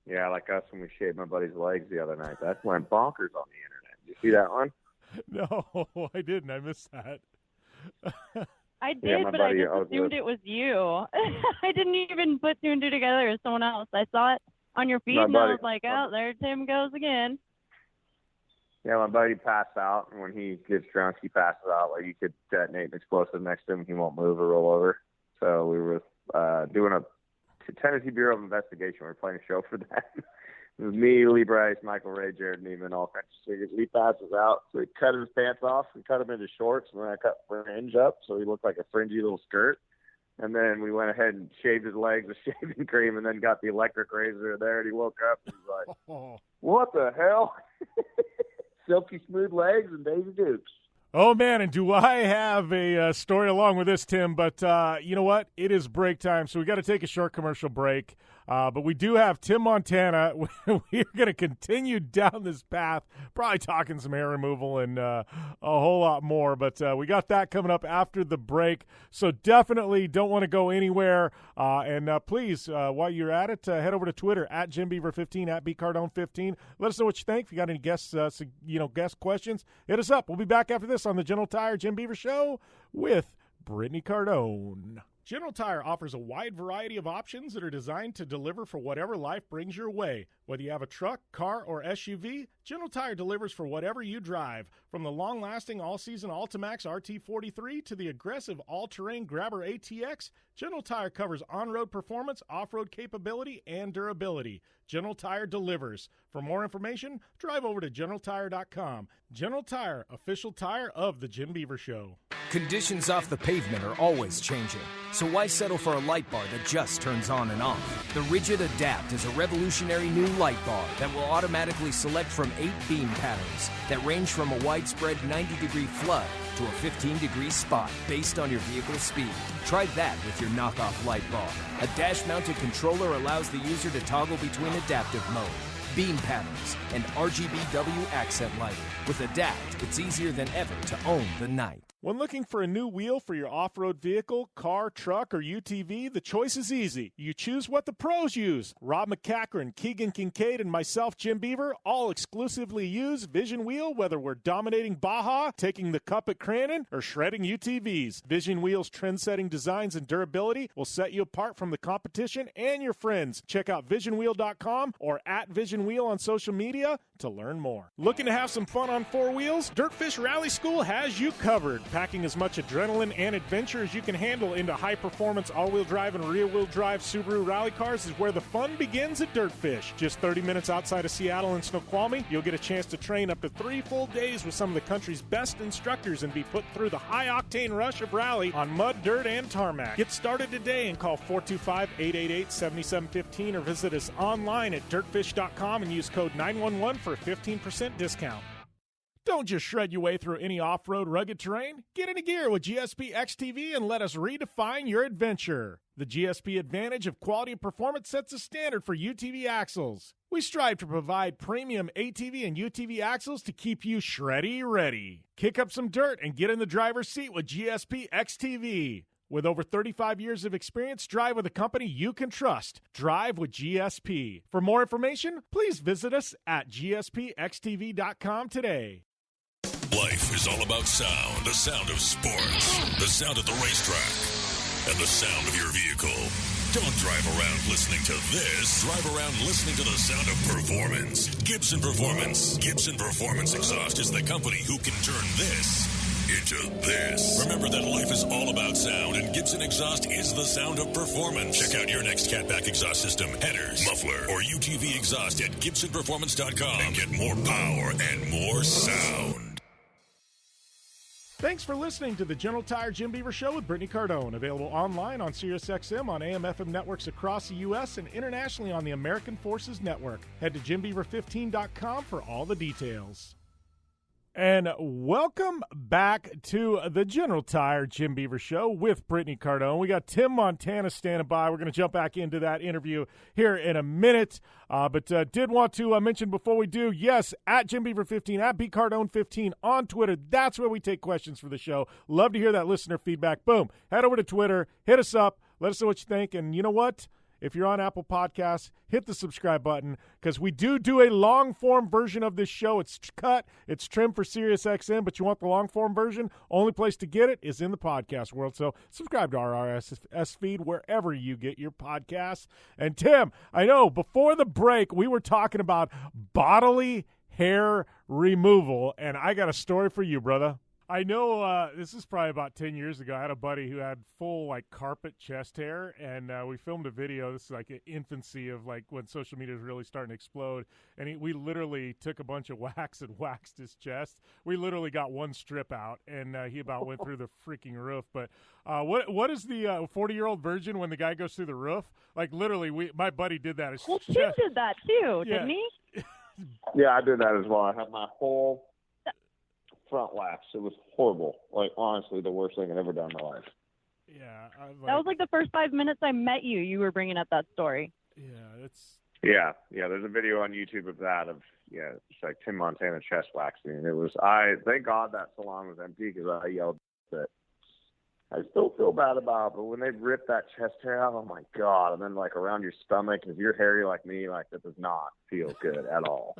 Yeah, like us when we shaved my buddy's legs the other night. That went bonkers on the internet. Did you see that one? No, I didn't. I missed that. I did, but I just assumed it was you. I didn't even put two and two together as someone else. I saw it on your feed, and I was like, oh, there Tim goes again. Yeah, my buddy passed out, and when he gets drunk, he passes out. Like, you could detonate an explosive next to him, he won't move or roll over. So we were doing a Tennessee Bureau of Investigation. We were playing a show for that. It was me, Lee Bryce, Michael Ray, Jared Neiman, all kinds of singers. He passes out, so we cut his pants off and cut him into shorts, and then I cut fringe up so he looked like a fringy little skirt. And then we went ahead and shaved his legs with shaving cream, and then got the electric razor there, and he woke up and he's like, what the hell? Silky smooth legs and Daisy Dukes. Oh, man, and do I have a story along with this, Tim, but you know what? It is break time, so we got to take a short commercial break. But we do have Tim Montana. We're going to continue down this path, probably talking some hair removal and a whole lot more. But we got that coming up after the break. So definitely don't want to go anywhere. And please, while you're at it, head over to Twitter, at JimBeaver15, at BCardone15. Let us know what you think. If you got any guest questions, hit us up. We'll be back after this on the General Tire Jim Beaver Show with Brittney Cardone. General Tire offers a wide variety of options that are designed to deliver for whatever life brings your way. Whether you have a truck, car, or SUV, General Tire delivers for whatever you drive, from the long-lasting all-season Altimax RT43 to the aggressive all-terrain Grabber ATX. General Tire covers on-road performance, off-road capability, and durability. General Tire delivers. For more information, drive over to GeneralTire.com. General Tire, official tire of The Jim Beaver Show. Conditions off the pavement are always changing, so why settle for a light bar that just turns on and off? The Rigid Adapt is a revolutionary new light bar that will automatically select from 8 beam patterns that range from a widespread 90-degree flood to a 15-degree spot based on your vehicle's speed. Try that with your knockoff light bar. A dash-mounted controller allows the user to toggle between adaptive mode, beam patterns, and RGBW accent lighting. With Adapt, it's easier than ever to own the night. When looking for a new wheel for your off-road vehicle, car, truck, or UTV, the choice is easy. You choose what the pros use. Rob McCachran, Keegan Kincaid, and myself, Jim Beaver, all exclusively use Vision Wheel, whether we're dominating Baja, taking the cup at Crandon, or shredding UTVs. Vision Wheel's trend-setting designs and durability will set you apart from the competition and your friends. Check out visionwheel.com or @VisionWheel on social media to learn more. Looking to have some fun on four wheels? Dirtfish Rally School has you covered. Packing as much adrenaline and adventure as you can handle into high-performance all-wheel drive and rear-wheel drive Subaru rally cars is where the fun begins at Dirtfish. Just 30 minutes outside of Seattle in Snoqualmie, you'll get a chance to train up to 3 full days with some of the country's best instructors and be put through the high-octane rush of rally on mud, dirt, and tarmac. Get started today and call 425-888-7715 or visit us online at dirtfish.com and use code 911 for a 15% discount. Don't just shred your way through any off-road rugged terrain. Get into gear with GSP XTV and let us redefine your adventure. The GSP advantage of quality and performance sets a standard for UTV axles. We strive to provide premium ATV and UTV axles to keep you shreddy ready. Kick up some dirt and get in the driver's seat with GSP XTV. With over 35 years of experience, drive with a company you can trust. Drive with GSP. For more information, please visit us at gspxtv.com today. Life is all about sound, the sound of sports, the sound at the racetrack, and the sound of your vehicle. Don't drive around listening to this. Drive around listening to the sound of performance. Gibson Performance. Gibson Performance Exhaust is the company who can turn this into this. Remember that life is all about sound, and Gibson Exhaust is the sound of performance. Check out your next catback exhaust system, headers, muffler, or UTV exhaust at GibsonPerformance.com and get more power and more sound. Thanks for listening to the General Tire Jim Beaver Show with Brittney Cardone. Available online on SiriusXM on AM/FM networks across the U.S. and internationally on the American Forces Network. Head to JimBeaver15.com for all the details. And welcome back to the General Tire Jim Beaver Show with Brittney Cardone. We got Tim Montana standing by. We're going to jump back into that interview here in a minute. But did want to mention before we do, yes, at Jim Beaver 15, at BCardone15 on Twitter. That's where we take questions for the show. Love to hear that listener feedback. Boom. Head over to Twitter. Hit us up. Let us know what you think. And you know what? If you're on Apple Podcasts, hit the subscribe button because we do a long-form version of this show. It's cut, it's trimmed for SiriusXM, but you want the long-form version, only place to get it is in the podcast world. So subscribe to our RSS feed wherever you get your podcasts. And Tim, I know before the break we were talking about bodily hair removal, and I got a story for you, brother. I know this is probably about 10 years ago. I had a buddy who had full, carpet chest hair, and we filmed a video. This is like an infancy of, when social media is really starting to explode. And we literally took a bunch of wax and waxed his chest. We literally got one strip out, and he about went through the freaking roof. But what is the 40-year-old virgin when the guy goes through the roof? Literally, my buddy did that. Well, Tim did that, too, didn't he? Yeah, I did that as well. I had my whole front laps. It was horrible. Honestly, the worst thing I've ever done in my life. Yeah. That was the first 5 minutes I met you. You were bringing up that story. Yeah, it's... Yeah, there's a video on YouTube of that, it's like Tim Montana chest waxing. And it was, thank God that salon was empty because I yelled that I still feel bad about it, but when they rip that chest hair out, oh my God. And then around your stomach, if you're hairy like me, that does not feel good at all.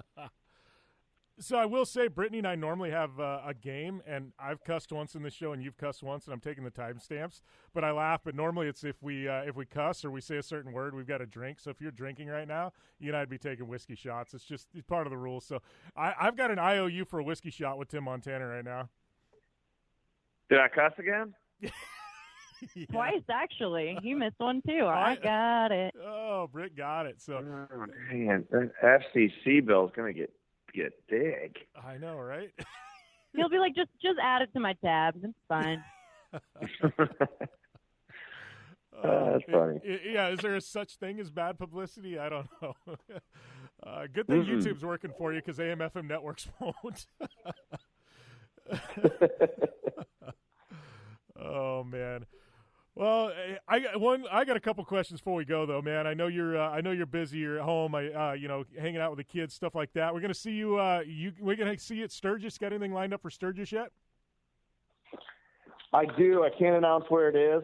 So I will say, Brittney and I normally have a game, and I've cussed once in the show, and you've cussed once, and I'm taking the timestamps. But I laugh. But normally it's if we cuss or we say a certain word, we've got a drink. So if you're drinking right now, you and I'd be taking whiskey shots. It's part of the rules. So I've got an IOU for a whiskey shot with Tim Montana right now. Did I cuss again? Yeah. Twice, actually. You missed one, too. I got it. Oh, Britt got it. So, man, that FCC bill is going to get big. I know, right? He'll be like, just add it to my tabs. It's fine. That's funny. Yeah, is there a such thing as bad publicity? I don't know. Good thing YouTube's working for you because AM/FM networks won't. Oh man. Well, I got a couple questions before we go, though, man. I know you're busy. You're at home. Hanging out with the kids, stuff like that. We're gonna see you. We're gonna see you at Sturgis. Got anything lined up for Sturgis yet? I do. I can't announce where it is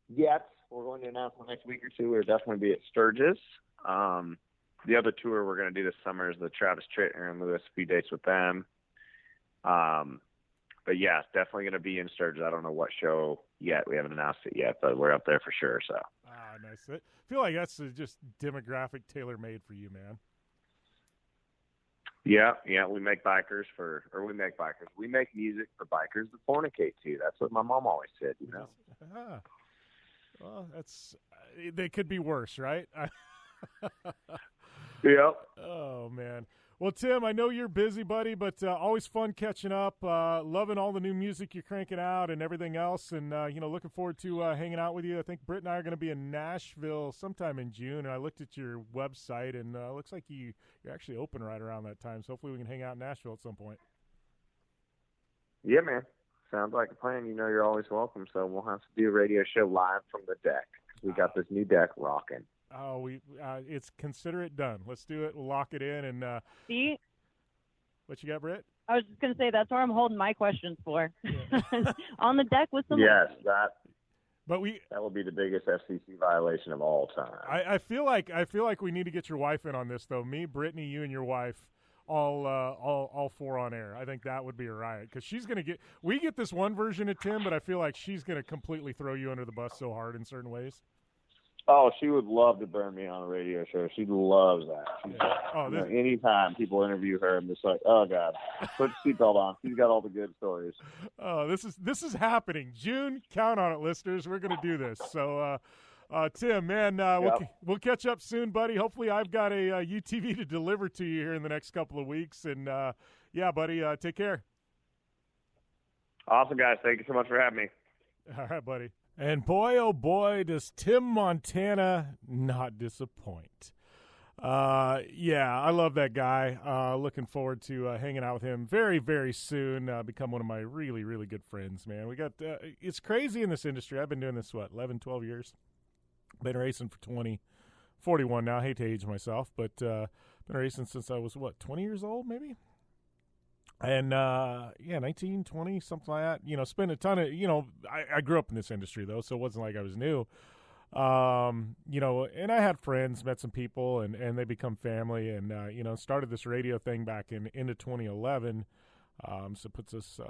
yet. We're going to announce in the next week or two. We'll definitely be at Sturgis. The other tour we're going to do this summer is the Travis Trittner and Lewis, a few dates with them. But yeah, it's definitely going to be in Sturgis. I don't know what show yet. We haven't announced it yet, but we're up there for sure. So. Nice. I feel like that's just demographic tailor-made for you, man. Yeah. We make We make music for bikers to fornicate to. That's what my mom always said, you know. Well, they could be worse, right? Yep. Oh, man. Well, Tim, I know you're busy, buddy, but always fun catching up. Loving all the new music you're cranking out and everything else, and looking forward to hanging out with you. I think Britt and I are going to be in Nashville sometime in June, and I looked at your website, and it looks like you're actually open right around that time. So hopefully we can hang out in Nashville at some point. Yeah, man. Sounds like a plan. You know you're always welcome. So we'll have to do a radio show live from the deck. We got this new deck rocking. Oh, it's consider it done. Let's do it. We'll lock it in. And see, what you got, Britt? I was just going to say that's where I'm holding my questions for. Yeah. On the deck with someone. Yes, that will be the biggest FCC violation of all time. I feel like we need to get your wife in on this, though. Me, Brittney, you, and your wife. All four on air. I think that would be a riot because she's going to we get this one version of Tim, but I feel like she's going to completely throw you under the bus so hard in certain ways. Oh, she would love to burn me on a radio show. She loves that. Anytime people interview her, I'm just like, oh God, put the seatbelt on. She's got all the good stories. Oh, this is happening. June, count on it, listeners. We're going to do this. So, Tim, man, we'll catch up soon, buddy. Hopefully I've got a UTV to deliver to you here in the next couple of weeks. And, buddy, take care. Awesome, guys. Thank you so much for having me. All right, buddy. And boy, oh boy, does Tim Montana not disappoint. I love that guy. Looking forward to hanging out with him very, very soon. Become one of my really, really good friends, man. We got it's crazy in this industry. I've been doing this, 11, 12 years. Been racing for 41 now. I hate to age myself, but been racing since I was, 20 years old maybe? And, 19, 20, something like that. Spent a ton of, I grew up in this industry, though, so it wasn't like I was new. And I had friends, met some people, and they become family, and, started this radio thing back into 2011. So it puts us,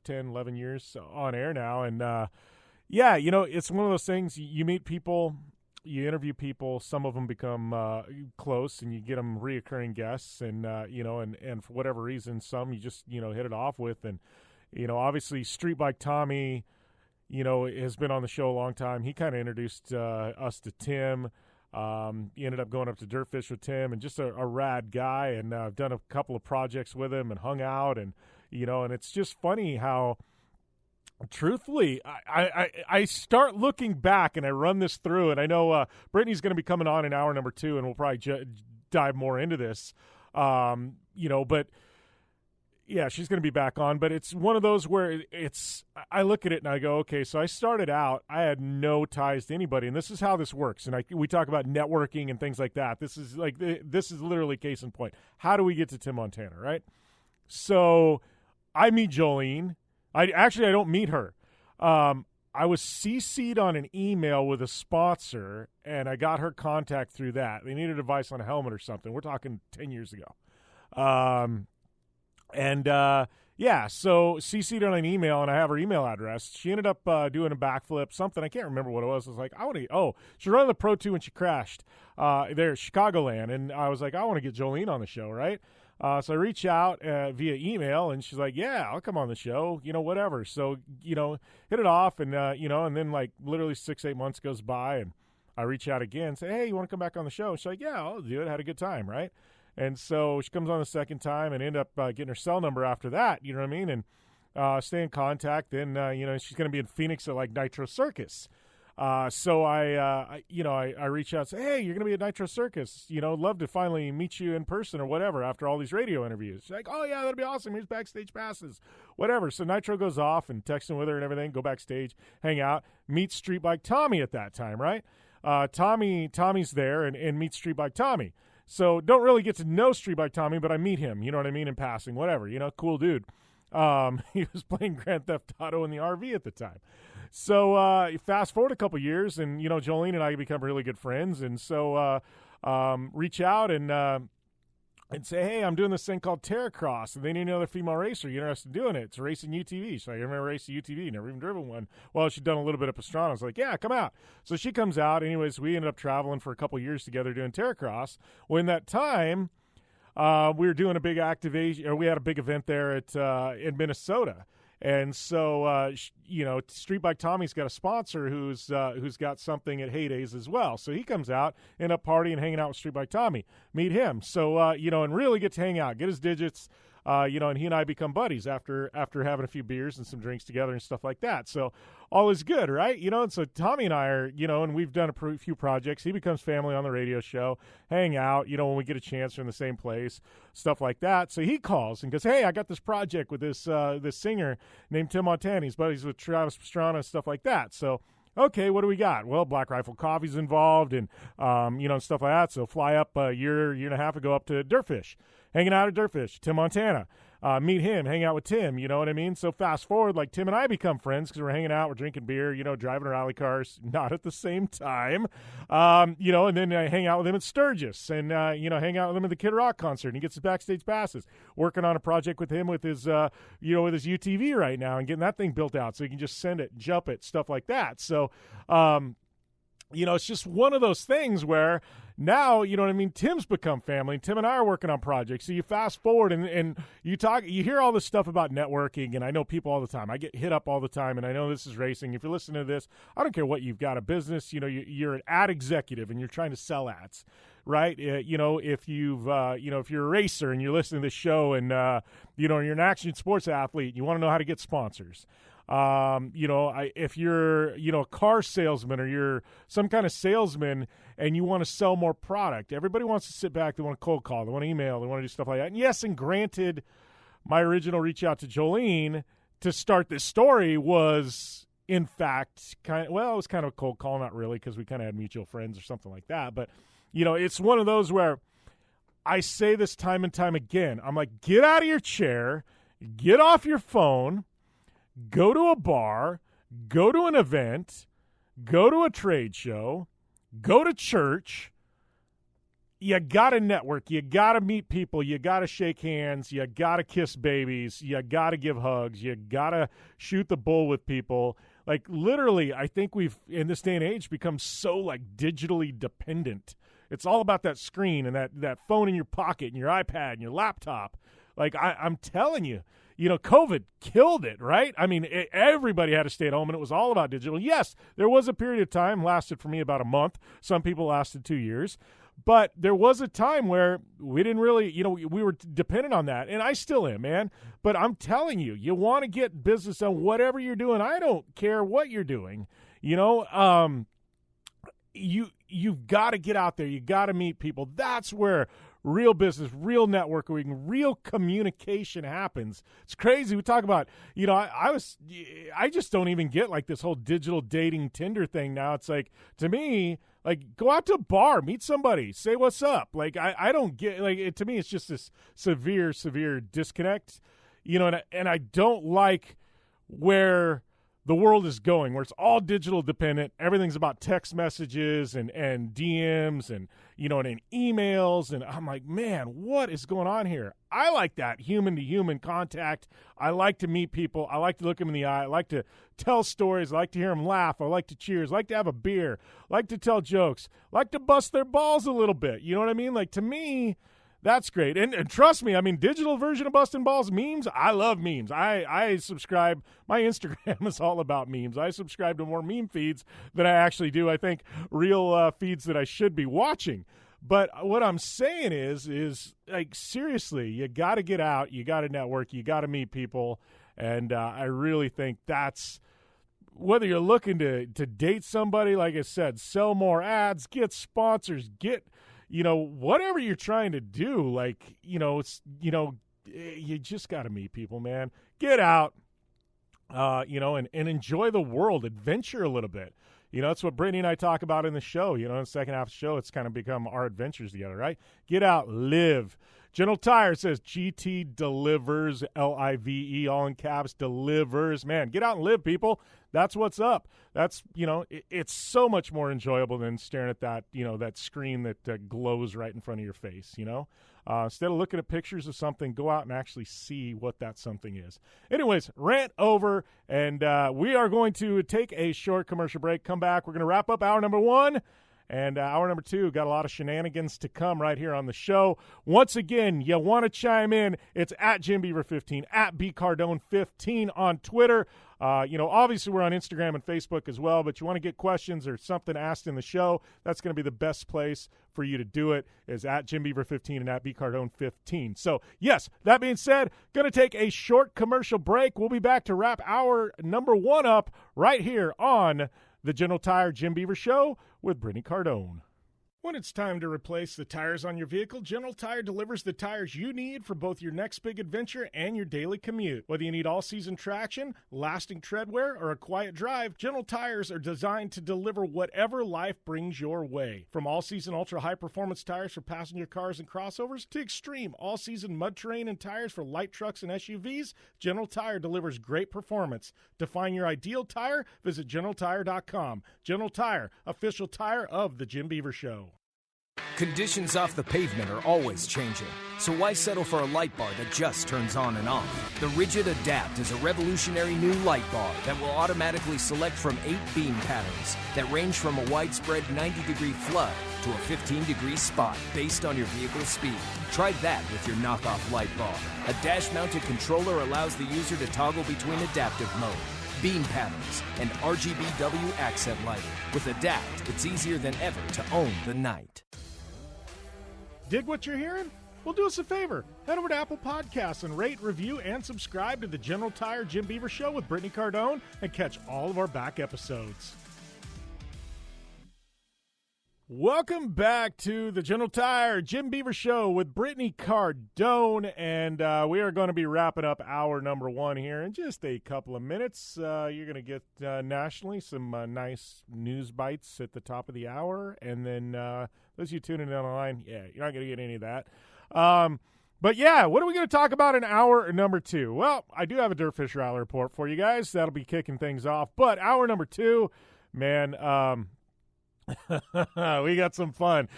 10, 11 years on air now. And, it's one of those things. You meet people, you interview people, some of them become close, and you get them reoccurring guests, and and for whatever reason, some you just hit it off with, and obviously Street Bike Tommy, has been on the show a long time. He kind of introduced us to Tim. He ended up going up to Dirtfish with Tim, and just a rad guy, and I've done a couple of projects with him and hung out, and and it's just funny how. Truthfully, I start looking back and I run this through, and I know Brittney's going to be coming on in hour number 2, and we'll probably dive more into this, but yeah, she's going to be back on. But it's one of those where I look at it and I go, okay, so I started out, I had no ties to anybody, and this is how this works. And we talk about networking and things like that. This is literally case in point. How do we get to Tim Montana, right? So I meet Jolene. I don't meet her. I was CC'd on an email with a sponsor, and I got her contact through that. They needed advice on a helmet or something. We're talking 10 years ago. Yeah, so CC'd on an email, and I have her email address. She ended up doing a backflip, something. I can't remember what it was. I was like, she ran the Pro 2 when she crashed there at Chicagoland, and I was like, I want to get Jolene on the show, right? So I reach out via email, and she's like, yeah, I'll come on the show, whatever. So, hit it off, and, and then, like, literally 6-8 months goes by, and I reach out again, say, hey, you want to come back on the show? And she's like, yeah, I'll do it. Had a good time, right? And so she comes on the second time and end up getting her cell number after that, you know what I mean? And stay in contact. Then, she's going to be in Phoenix at, like, Nitro Circus. So I reach out and say, hey, you're going to be at Nitro Circus. Love to finally meet you in person or whatever after all these radio interviews. She's like, oh, yeah, that'd be awesome. Here's backstage passes, whatever. So Nitro goes off and texting with her and everything, go backstage, hang out, meet Street Bike Tommy at that time, right? Tommy's there and meets Street Bike Tommy. So don't really get to know Street Bike Tommy, but I meet him, you know what I mean, in passing, whatever, cool dude. He was playing Grand Theft Auto in the RV at the time. So fast forward a couple years, and, Jolene and I become really good friends, and so reach out and say, hey, I'm doing this thing called Terracross, and they need another female racer. You interested in doing it? It's a racing UTV. So I remember racing UTV, never even driven one. Well, she'd done a little bit of Pastrana. I was like, yeah, come out. So she comes out. Anyways, we ended up traveling for a couple years together doing Terracross. Well, in that time, we were doing a big activation, or we had a big event there in Minnesota. And so, Street Bike Tommy's got a sponsor who's got something at Heydays as well. So he comes out, end up partying, hanging out with Street Bike Tommy. Meet him. So, and really get to hang out, get his digits, and he and I become buddies after having a few beers and some drinks together and stuff like that. So all is good, right? And so Tommy and I are, and we've done a few projects. He becomes family on the radio show, hang out, when we get a chance, we're in the same place, stuff like that. So he calls and goes, hey, I got this project with this singer named Tim Montana. He's buddies with Travis Pastrana and stuff like that. So, okay, what do we got? Well, Black Rifle Coffee's involved and, stuff like that. So fly up a year and a half ago up to Dirtfish, hanging out at Dirtfish, Tim Montana. Meet him, hang out with Tim, you know what I mean? So fast forward, like Tim and I become friends because we're hanging out, we're drinking beer, driving rally cars, not at the same time, and then I hang out with him at Sturgis and, hang out with him at the Kid Rock concert and he gets his backstage passes, working on a project with him with his, with his UTV right now and getting that thing built out so he can just send it, jump it, stuff like that. So, it's just one of those things where now, Tim's become family. Tim and I are working on projects. So you fast forward and you hear all this stuff about networking, and I know people all the time. I get hit up all the time, and I know this is racing. If you're listening to this, I don't care what you've got, a business, you're an ad executive and you're trying to sell ads, right? If you're a racer and you're listening to this show and, you're an action sports athlete, you want to know how to get sponsors. If you're, a car salesman or you're some kind of salesman and you want to sell more product, everybody wants to sit back. They want to cold call. They want to email. They want to do stuff like that. And yes, and granted, my original reach out to Jolene to start this story was, in fact, it was kind of a cold call. Not really, because we kind of had mutual friends or something like that. But, it's one of those where I say this time and time again. I'm like, get out of your chair, get off your phone, go to a bar, go to an event, go to a trade show, go to church. You got to network. You got to meet people. You got to shake hands. You got to kiss babies. You got to give hugs. You got to shoot the bull with people. Like, literally, I think we've, in this day and age, become so, digitally dependent. It's all about that screen and that phone in your pocket and your iPad and your laptop. I'm telling you, COVID killed it, right? I mean, everybody had to stay at home, and it was all about digital. Yes, there was a period of time, lasted for me about a month. Some people lasted 2 years. But there was a time where we didn't really, we were dependent on that. And I still am, man. But I'm telling you, you want to get business on whatever you're doing. I don't care what you're doing. You've got to get out there. You got to meet people. That's where real business, real networking, real communication happens. It's crazy. We talk about, I just don't even get this whole digital dating Tinder thing now. It's to me, go out to a bar, meet somebody, say what's up. I don't get, to me, it's just this severe disconnect, and I don't like where the world is going, where it's all digital dependent. Everything's about text messages and DMs and, you know, and emails. And I'm like, man, what is going on here? I like that human-to-human contact. I like to meet people. I like to look them in the eye. I like to tell stories. I like to hear them laugh. I like to cheers. I like to have a beer. I like to tell jokes. I like to bust their balls a little bit. You know what I mean? Like, to me, that's great. And trust me, I mean, digital version of busting balls, memes, I love memes. I subscribe. My Instagram is all about memes. I subscribe to more meme feeds than I actually do, I think, real feeds that I should be watching. But what I'm saying is like, seriously, you got to get out. You got to network. You got to meet people. And I really think that's, whether you're looking to date somebody, like I said, sell more ads, get sponsors, get, you know, whatever you're trying to do, like, you know, it's, you know, you just got to meet people, man. Get out, you know, and enjoy the world, adventure a little bit. You know, that's what Brittney and I talk about in the show. You know, in the second half of the show, it's kind of become our adventures together, right? Get out, live. General Tire says GT delivers, L-I-V-E, all in caps, delivers. Man, get out and live, people. That's what's up. That's, you know, it's so much more enjoyable than staring at that, you know, that screen that glows right in front of your face, you know. Instead of looking at pictures of something, go out and actually see what that something is. Anyways, rant over, and we are going to take a short commercial break. Come back. We're going to wrap up hour number 1. And hour number 2, got a lot of shenanigans to come right here on the show. Once again, you want to chime in, it's at Jim Beaver 15, at BCardone 15 on Twitter. You know, obviously we're on Instagram and Facebook as well, but you want to get questions or something asked in the show, that's going to be the best place for you to do it, is at Jim Beaver 15 and at BCardone 15. So, yes, that being said, going to take a short commercial break. We'll be back to wrap hour number 1 up right here on the General Tire Jim Beaver Show with Brittney Cardone. When it's time to replace the tires on your vehicle, General Tire delivers the tires you need for both your next big adventure and your daily commute. Whether you need all-season traction, lasting tread wear, or a quiet drive, General Tires are designed to deliver whatever life brings your way. From all-season ultra-high-performance tires for passenger cars and crossovers to extreme all-season mud terrain and tires for light trucks and SUVs, General Tire delivers great performance. To find your ideal tire, visit GeneralTire.com. General Tire, official tire of the Jim Beaver Show. Conditions off the pavement are always changing, so why settle for a light bar that just turns on and off? The Rigid Adapt is a revolutionary new light bar that will automatically select from 8 beam patterns that range from a widespread 90-degree flood to a 15-degree spot based on your vehicle's speed. Try that with your knockoff light bar. A dash-mounted controller allows the user to toggle between adaptive mode, beam patterns, and RGBW accent lighting. With Adapt, it's easier than ever to own the night. Dig what you're hearing? Well, do us a favor. Head over to Apple Podcasts and rate, review, and subscribe to the General Tire Jim Beaver Show with Brittney Cardone and catch all of our back episodes. Welcome back to the General Tire Jim Beaver Show with Brittney Cardone, and we are going to be wrapping up hour number 1 here in just a couple of minutes. You're going to get nationally some nice news bites at the top of the hour, and then those of you tuning in online, yeah, you're not going to get any of that. But yeah, what are we going to talk about in hour number 2? Well, I do have a Dirtfish Rally report for you guys. That'll be kicking things off. But hour number 2, man, we got some fun.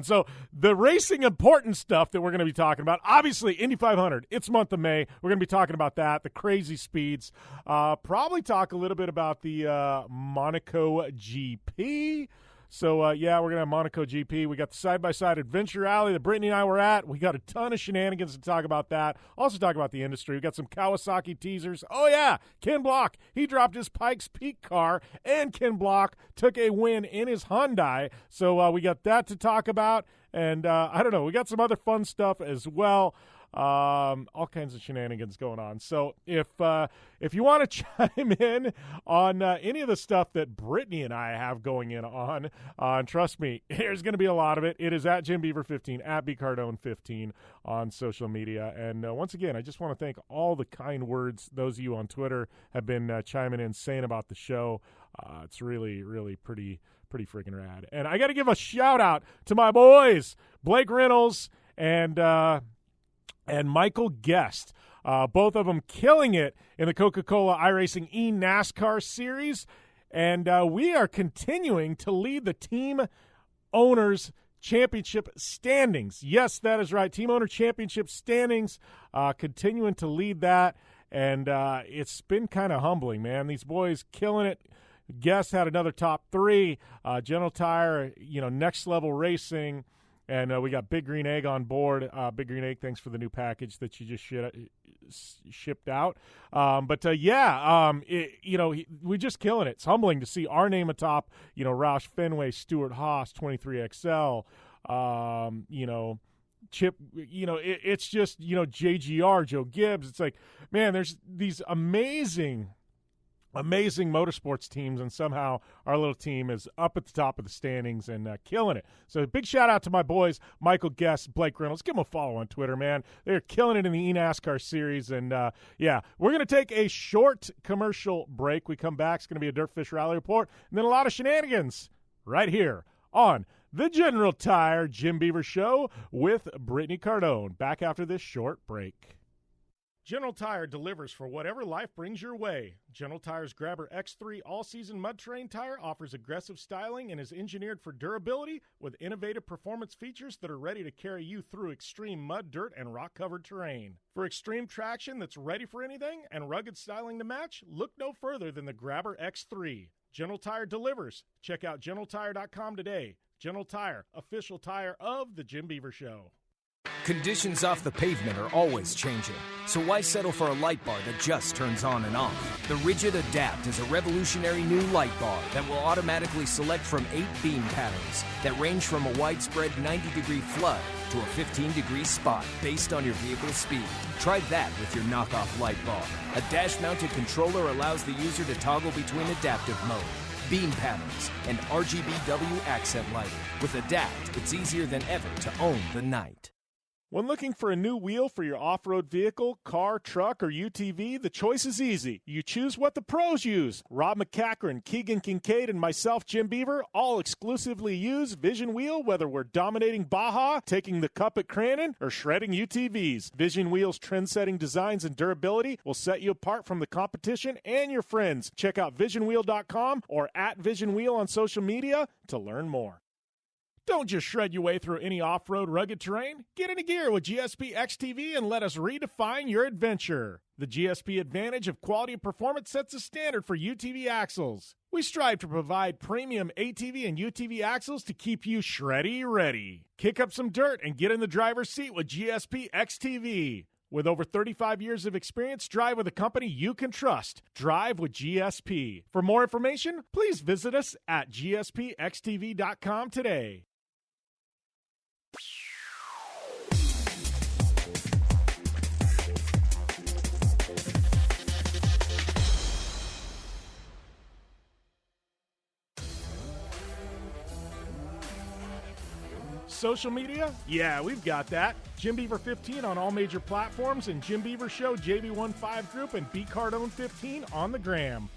So the racing important stuff that we're going to be talking about, obviously Indy 500, it's month of May. We're going to be talking about that, the crazy speeds. Probably talk a little bit about the Monaco GP. So, yeah, we're going to have Monaco GP. We got the side-by-side Adventure Rally that Brittney and I were at. We got a ton of shenanigans to talk about that. Also talk about the industry. We got some Kawasaki teasers. Oh, yeah, Ken Block. He dropped his Pikes Peak car, and Ken Block took a win in his Hyundai. So we got that to talk about. And I don't know, we got some other fun stuff as well. All kinds of shenanigans going on. So if you want to chime in on any of the stuff that Brittney and I have going in on, trust me, there's going to be a lot of it. It is at Jim Beaver 15, at BCardone 15 on social media. And once again, I just want to thank all the kind words those of you on Twitter have been chiming in, saying about the show. It's really, really pretty freaking rad. And I got to give a shout out to my boys, Blake Reynolds and Michael Guest. Both of them killing it in the Coca-Cola iRacing eNASCAR Series. And we are continuing to lead the Team Owners Championship standings. Yes, that is right. Team Owner Championship standings, continuing to lead that. And it's been kind of humbling, man. These boys killing it. Guest had another top 3. General Tire, next level racing. And we got Big Green Egg on board. Big Green Egg, thanks for the new package that you just shipped out. We're just killing it. It's humbling to see our name atop, Roush Fenway, Stuart Haas, 23XL, Chip, it's just, JGR, Joe Gibbs. It's like, man, there's these amazing motorsports teams, and somehow our little team is up at the top of the standings and killing it. So big shout out to my boys, Michael Guest, Blake Reynolds. Give them a follow on Twitter, man. They're killing it in the eNASCAR Series. And, we're going to take a short commercial break. We come back. It's going to be a Dirtfish Rally Report, and then a lot of shenanigans right here on the General Tire Jim Beaver Show with Brittney Cardone. Back after this short break. General Tire delivers for whatever life brings your way. General Tire's Grabber X3 all-season mud terrain tire offers aggressive styling and is engineered for durability with innovative performance features that are ready to carry you through extreme mud, dirt, and rock-covered terrain. For extreme traction that's ready for anything and rugged styling to match, look no further than the Grabber X3. General Tire delivers. Check out GeneralTire.com today. General Tire, official tire of the Jim Beaver Show. Conditions off the pavement are always changing, so why settle for a light bar that just turns on and off? The Rigid Adapt is a revolutionary new light bar that will automatically select from 8 beam patterns that range from a widespread 90-degree flood to a 15-degree spot based on your vehicle's speed. Try that with your knockoff light bar. A dash-mounted controller allows the user to toggle between adaptive mode, beam patterns, and RGBW accent lighting. With Adapt, it's easier than ever to own the night. When looking for a new wheel for your off-road vehicle, car, truck, or UTV, the choice is easy. You choose what the pros use. Rob McCachran, Keegan Kincaid, and myself, Jim Beaver, all exclusively use Vision Wheel, whether we're dominating Baja, taking the cup at Crandon, or shredding UTVs. Vision Wheel's trend-setting designs and durability will set you apart from the competition and your friends. Check out visionwheel.com or @VisionWheel on social media to learn more. Don't just shred your way through any off-road rugged terrain. Get into gear with GSP XTV and let us redefine your adventure. The GSP advantage of quality and performance sets a standard for UTV axles. We strive to provide premium ATV and UTV axles to keep you shreddy ready. Kick up some dirt and get in the driver's seat with GSP XTV. With over 35 years of experience, drive with a company you can trust. Drive with GSP. For more information, please visit us at gspxtv.com today. Social media? Yeah, we've got that. Jim Beaver 15 on all major platforms, and Jim Beaver Show, JB15 Group, and B Cardone 15 on the gram.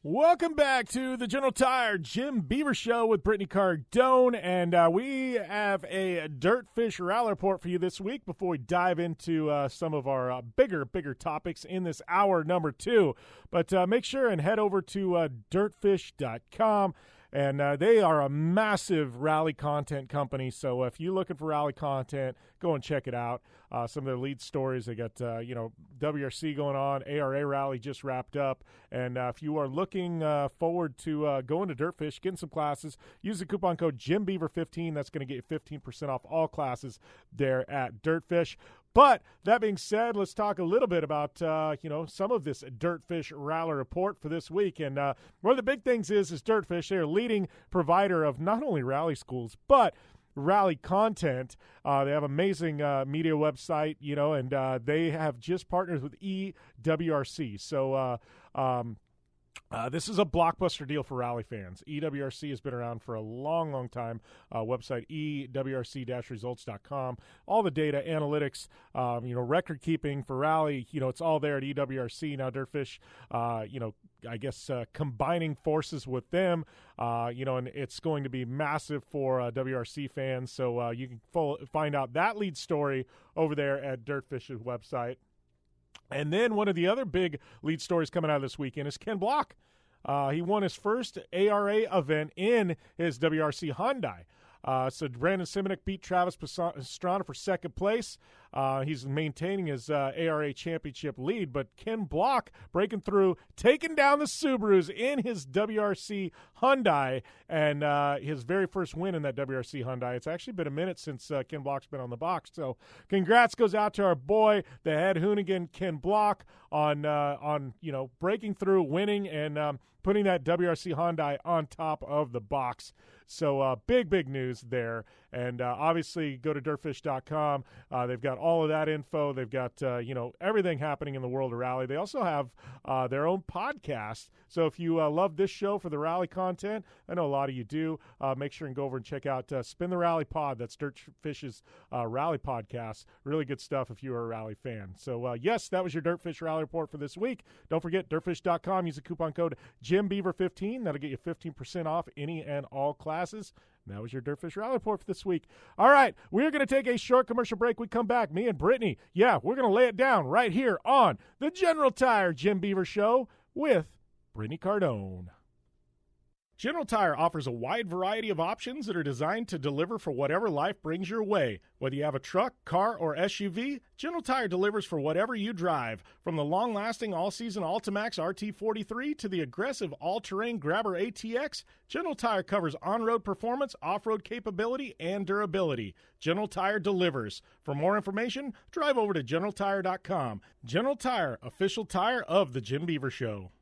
Welcome back to the General Tire Jim Beaver Show with Brittney Cardone, and we have a Dirtfish Rally Report for you this week before we dive into some of our bigger topics in this hour number 2. But make sure and head over to dirtfish.com. And they are a massive rally content company. So if you're looking for rally content, go and check it out. Some of their lead stories, they got, WRC going on. ARA Rally just wrapped up. And if you are looking forward to going to Dirtfish, getting some classes, use the coupon code JimBeaver15. That's going to get you 15% off all classes there at Dirtfish. But that being said, let's talk a little bit about, some of this Dirtfish Rally Report for this week. And one of the big things is Dirtfish, they're a leading provider of not only rally schools, but rally content. They have amazing media website, and they have just partnered with EWRC. So this is a blockbuster deal for rally fans. EWRC has been around for a long time. Website ewrc-results.com. All the data, analytics, record keeping for rally, it's all there at EWRC. Now Dirtfish, I guess combining forces with them, and it's going to be massive for WRC fans. So you can find out that lead story over there at Dirtfish's website. And then one of the other big lead stories coming out of this weekend is Ken Block. He won his first ARA event in his WRC Hyundai. So Brandon Simonek beat Travis Pastrana for second place. He's maintaining his ARA championship lead, but Ken Block breaking through, taking down the Subarus in his WRC Hyundai, and his very first win in that WRC Hyundai. It's actually been a minute since Ken Block's been on the box. So congrats goes out to our boy, the head hoonigan, Ken Block, on breaking through, winning, and putting that WRC Hyundai on top of the box. So big news there. And obviously go to dirtfish.com. They've got all of that info. They've got, everything happening in the world of rally. They also have their own podcast. So if you love this show for the rally content, I know a lot of you do, make sure and go over and check out Spin the Rally Pod. That's Dirtfish's rally podcast. Really good stuff if you're a rally fan. So, yes, that was your Dirtfish Rally Report for this week. Don't forget, dirtfish.com. Use the coupon code JimBeaver15. That'll get you 15% off any and all classes. And that was your Dirtfish Rally Report for this week. All right, we're going to take a short commercial break. We come back, me and Brittney. Yeah, we're going to lay it down right here on the General Tire Jim Beaver Show with Brittney Cardone. General Tire offers a wide variety of options that are designed to deliver for whatever life brings your way. Whether you have a truck, car, or SUV, General Tire delivers for whatever you drive. From the long-lasting all-season Altimax RT43 to the aggressive all-terrain Grabber ATX, General Tire covers on-road performance, off-road capability, and durability. General Tire delivers. For more information, drive over to GeneralTire.com. General Tire, official tire of the Jim Beaver Show.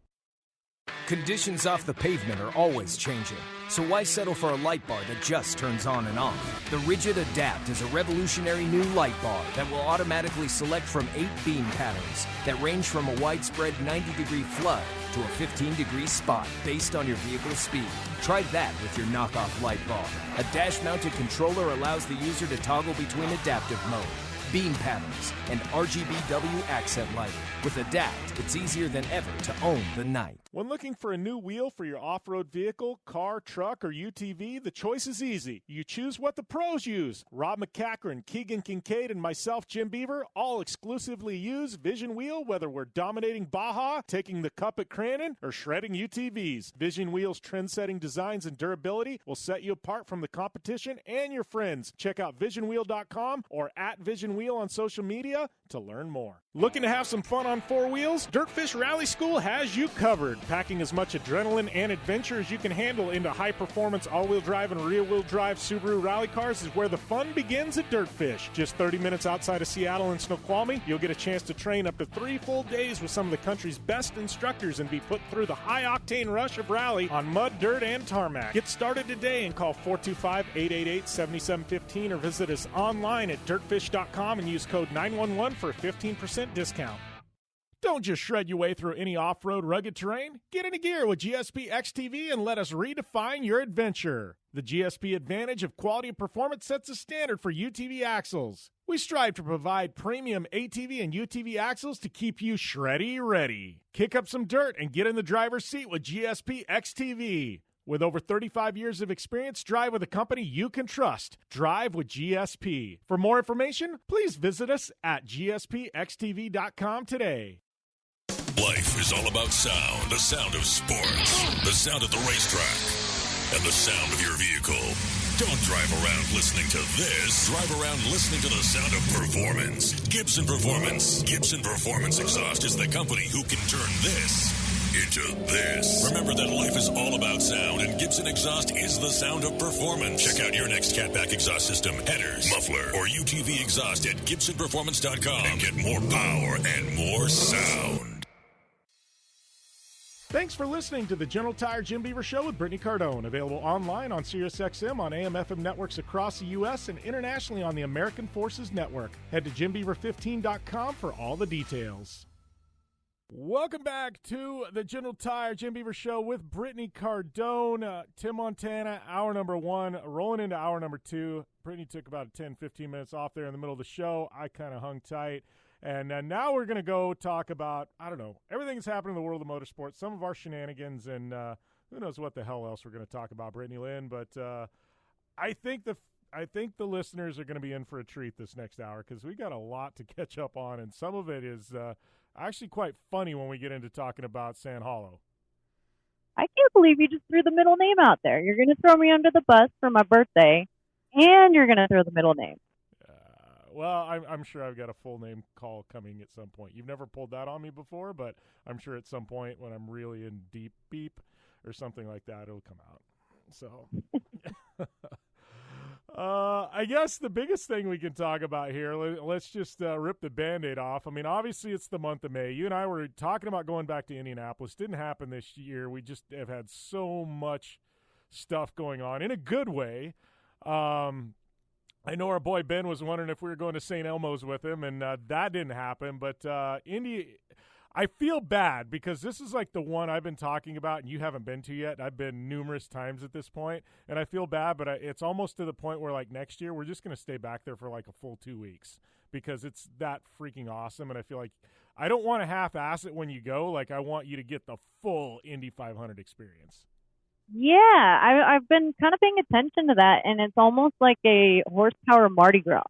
Conditions off the pavement are always changing, so why settle for a light bar that just turns on and off? The Rigid Adapt is a revolutionary new light bar that will automatically select from 8 beam patterns that range from a widespread 90-degree flood to a 15-degree spot based on your vehicle's speed. Try that with your knockoff light bar. A dash-mounted controller allows the user to toggle between adaptive mode, beam patterns, and RGBW accent lighting. With Adapt, it's easier than ever to own the night. When looking for a new wheel for your off-road vehicle, car, truck, or UTV, the choice is easy. You choose what the pros use. Rob McCachran, Keegan Kincaid, and myself, Jim Beaver, all exclusively use Vision Wheel, whether we're dominating Baja, taking the cup at Crandon, or shredding UTVs. Vision Wheel's trend-setting designs and durability will set you apart from the competition and your friends. Check out visionwheel.com or @VisionWheel on social media to learn more. Looking to have some fun on four wheels? Dirtfish Rally School has you covered. Packing as much adrenaline and adventure as you can handle into high-performance all-wheel drive and rear-wheel drive Subaru rally cars is where the fun begins at Dirtfish. Just 30 minutes outside of Seattle in Snoqualmie, you'll get a chance to train up to 3 full days with some of the country's best instructors and be put through the high-octane rush of rally on mud, dirt, and tarmac. Get started today and call 425-888-7715 or visit us online at dirtfish.com and use code 911 for a 15% discount. Don't just shred your way through any off-road rugged terrain. Get into gear with GSP XTV and let us redefine your adventure. The GSP advantage of quality and performance sets a standard for UTV axles. We strive to provide premium ATV and UTV axles to keep you shreddy ready. Kick up some dirt and get in the driver's seat with GSP XTV. With over 35 years of experience, drive with a company you can trust. Drive with GSP. For more information, please visit us at gspxtv.com today. Life is all about sound, the sound of sports, the sound of the racetrack, and the sound of your vehicle. Don't drive around listening to this. Drive around listening to the sound of performance. Gibson Performance. Gibson Performance Exhaust is the company who can turn this into this. Remember that life is all about sound, and Gibson Exhaust is the sound of performance. Check out your next catback exhaust system, headers, muffler, or UTV exhaust at GibsonPerformance.com and get more power and more sound. Thanks for listening to the General Tire Jim Beaver Show with Brittney Cardone. Available online on SiriusXM on AM/FM networks across the U.S. and internationally on the American Forces Network. Head to JimBeaver15.com for all the details. Welcome back to the General Tire Jim Beaver Show with Brittney Cardone. Tim Montana, hour number 1, rolling into hour number 2. Brittney took about 10-15 minutes off there in the middle of the show. I kind of hung tight. And now we're going to go talk about, I don't know, everything that's happening in the world of motorsports, some of our shenanigans, and who knows what the hell else we're going to talk about, Brittney Lynn. But I think the listeners are going to be in for a treat this next hour because we got a lot to catch up on, and some of it is actually quite funny when we get into talking about Sand Hollow. I can't believe you just threw the middle name out there. You're going to throw me under the bus for my birthday, and you're going to throw the middle name. Well, I'm sure I've got a full name call coming at some point. You've never pulled that on me before, but I'm sure at some point when I'm really in deep beep or something like that, it'll come out. So, I guess the biggest thing we can talk about here, let's just rip the Band-Aid off. I mean, obviously it's the month of May. You and I were talking about going back to Indianapolis. Didn't happen this year. We just have had so much stuff going on in a good way. I know our boy Ben was wondering if we were going to St. Elmo's with him, and that didn't happen. But Indy, I feel bad because this is like the one I've been talking about and you haven't been to yet. I've been numerous times at this point, and I feel bad, but it's almost to the point where, like, next year we're just going to stay back there for like a full 2 weeks because it's that freaking awesome, and I feel like I don't want to half-ass it when you go. Like, I want you to get the full Indy 500 experience. Yeah, I've been kind of paying attention to that, and it's almost like a horsepower Mardi Gras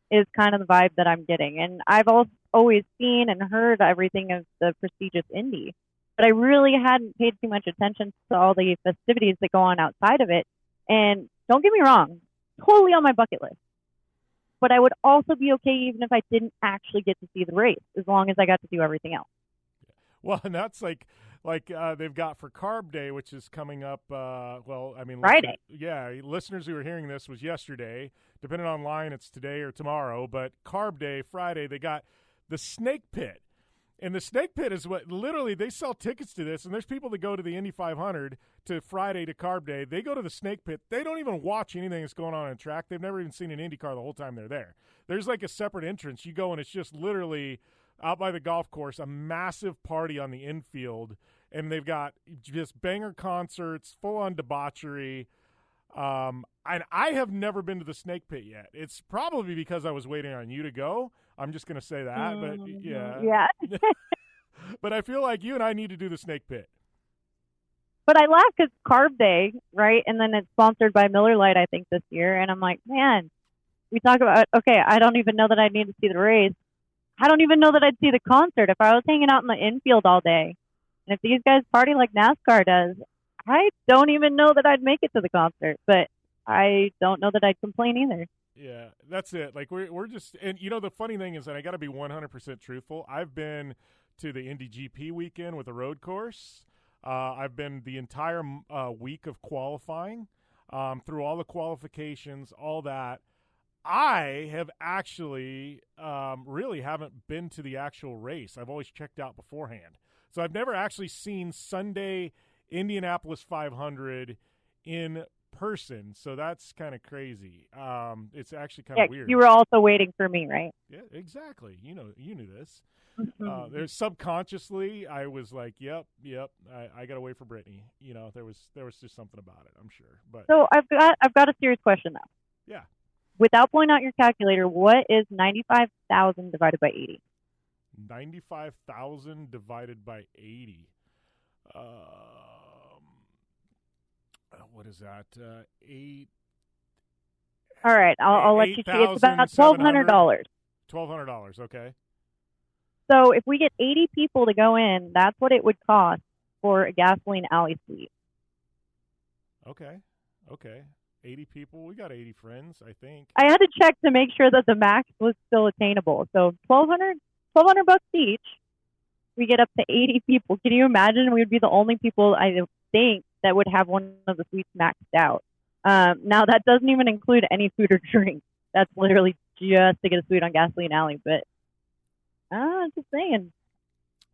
is kind of the vibe that I'm getting. And I've always seen and heard everything of the prestigious Indy, but I really hadn't paid too much attention to all the festivities that go on outside of it. And don't get me wrong, totally on my bucket list. But I would also be okay even if I didn't actually get to see the race, as long as I got to do everything else. Well, and that's like they've got for Carb Day, which is coming up, Friday. Listeners who are hearing this was yesterday. Depending on line, it's today or tomorrow. But Carb Day, Friday, they got the Snake Pit. And the Snake Pit is what literally they sell tickets to this. And there's people that go to the Indy 500 to Friday to Carb Day. They go to the Snake Pit. They don't even watch anything that's going on track. They've never even seen an Indy car the whole time they're there. There's like a separate entrance. You go and it's just literally out by the golf course, a massive party on the infield, and they've got just banger concerts, full-on debauchery. And I have never been to the Snake Pit yet. It's probably because I was waiting on you to go. I'm just going to say that, but yeah. Yeah. But I feel like you and I need to do the Snake Pit. But I laugh because Carb Day, right, and then it's sponsored by Miller Lite, I think, this year, and I'm like, man, we talk about, okay, I don't even know that I need to see the race. I don't even know that I'd see the concert if I was hanging out in the infield all day. And if these guys party like NASCAR does, I don't even know that I'd make it to the concert. But I don't know that I'd complain either. Yeah, that's it. Like we're just, and you know the funny thing is, and I got to be 100% truthful. I've been to the Indy GP weekend with a road course. I've been the entire week of qualifying, through all the qualifications, all that. I have actually really haven't been to the actual race. I've always checked out beforehand. So I've never actually seen Sunday Indianapolis 500 in person. So that's kind of crazy. It's actually kind of weird. You were also waiting for me, right? Yeah, exactly. You knew this. There's subconsciously, I was like, yep. I got to wait for Brittney. You know, there was just something about it, I'm sure. But so I've got a serious question though. Yeah. Without pulling out your calculator, what is 95,000 divided by 80? 95,000 divided by 80. What is that? 8. All right, I'll let you see. It's about $1,200. $1,200. Okay. So if we get 80 people to go in, that's what it would cost for a gasoline alley suite. Okay. 80 people. We got 80 friends, I think. I had to check to make sure that the max was still attainable. So $1,200 each. We get up to 80 people. Can you imagine? We would be the only people, I think, that would have one of the suites maxed out. Now, that doesn't even include any food or drink. That's literally just to get a suite on Gasoline Alley. But just saying.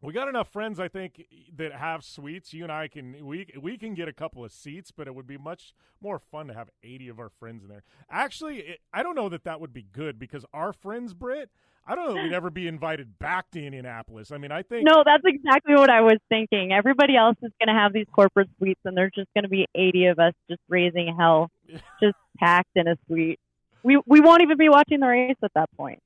We got enough friends, I think, that have suites. You and I we can get a couple of seats, but it would be much more fun to have 80 of our friends in there. Actually, I don't know that would be good because our friends, Britt, I don't know that we'd ever be invited back to Indianapolis. I mean, I think... No, that's exactly what I was thinking. Everybody else is going to have these corporate suites, and there's just going to be 80 of us just raising hell, just packed in a suite. We won't even be watching the race at that point.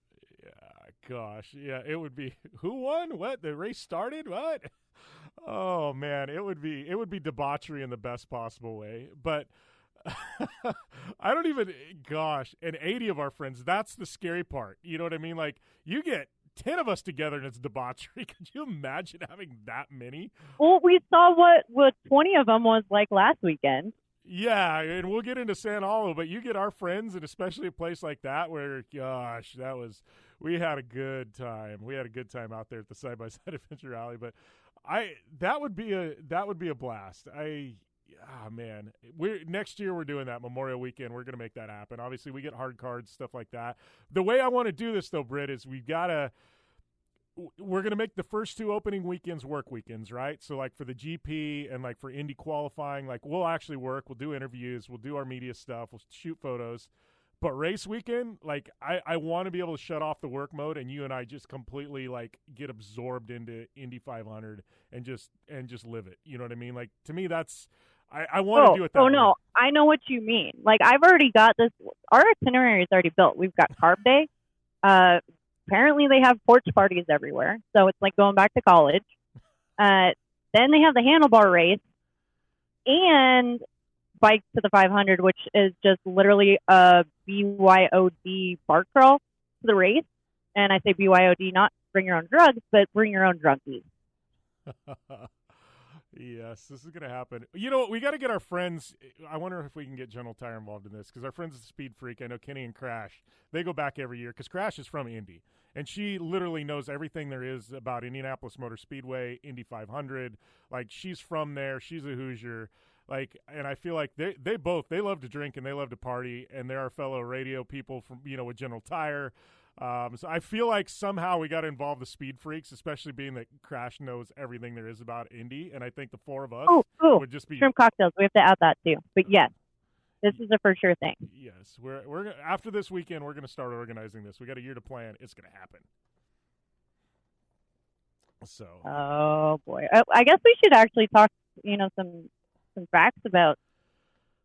Gosh, yeah, it would be who won? What? The race started? What? Oh man, it would be debauchery in the best possible way. But I don't even and 80 of our friends, that's the scary part. You know what I mean? Like you get 10 of us together and it's debauchery. Could you imagine having that many? Well, we saw what 20 of them was like last weekend. Yeah, and we'll get into San Paulo, but you get our friends, and especially a place like that where, gosh, we had a good time. We had a good time out there at the Side-by-Side Adventure Rally, but that would be a blast. Man, next year we're doing that Memorial Weekend. We're going to make that happen. Obviously, we get hard cards, stuff like that. The way I want to do this, though, Britt, is we're going to make the first 2 opening weekends work weekends, right? So, like, for the GP and, like, for Indy qualifying, like, we'll actually work. We'll do interviews. We'll do our media stuff. We'll shoot photos. But race weekend, like, I want to be able to shut off the work mode and you and I just completely, like, get absorbed into Indy 500 and just live it. You know what I mean? Like, to me, that's – I want to do it that way. No. I know what you mean. Like, I've already got this – our itinerary is already built. We've got Carb Day. Apparently, they have porch parties everywhere, so it's like going back to college. Then they have the handlebar race and Bike to the 500, which is just literally a BYOD bar crawl to the race. And I say BYOD, not bring your own drugs, but bring your own drunkies. Yes, this is going to happen. You know what? We got to get our friends. I wonder if we can get General Tire involved in this because our friends at Speed Freak, I know Kenny and Crash, they go back every year because Crash is from Indy. And she literally knows everything there is about Indianapolis Motor Speedway, Indy 500. Like, she's from there. She's a Hoosier. Like, and I feel like they love to drink and they love to party. And they're our fellow radio people from, with General Tire. So I feel like somehow we got to involve the Speed Freaks, especially being that Crash knows everything there is about Indy. And I think the 4 of us would just be shrimp cocktails. We have to add that too. But yes, this is a for sure thing. Yes, we're after this weekend we're going to start organizing this. We got a year to plan. It's going to happen. So. Oh boy, I guess we should actually talk. Some facts about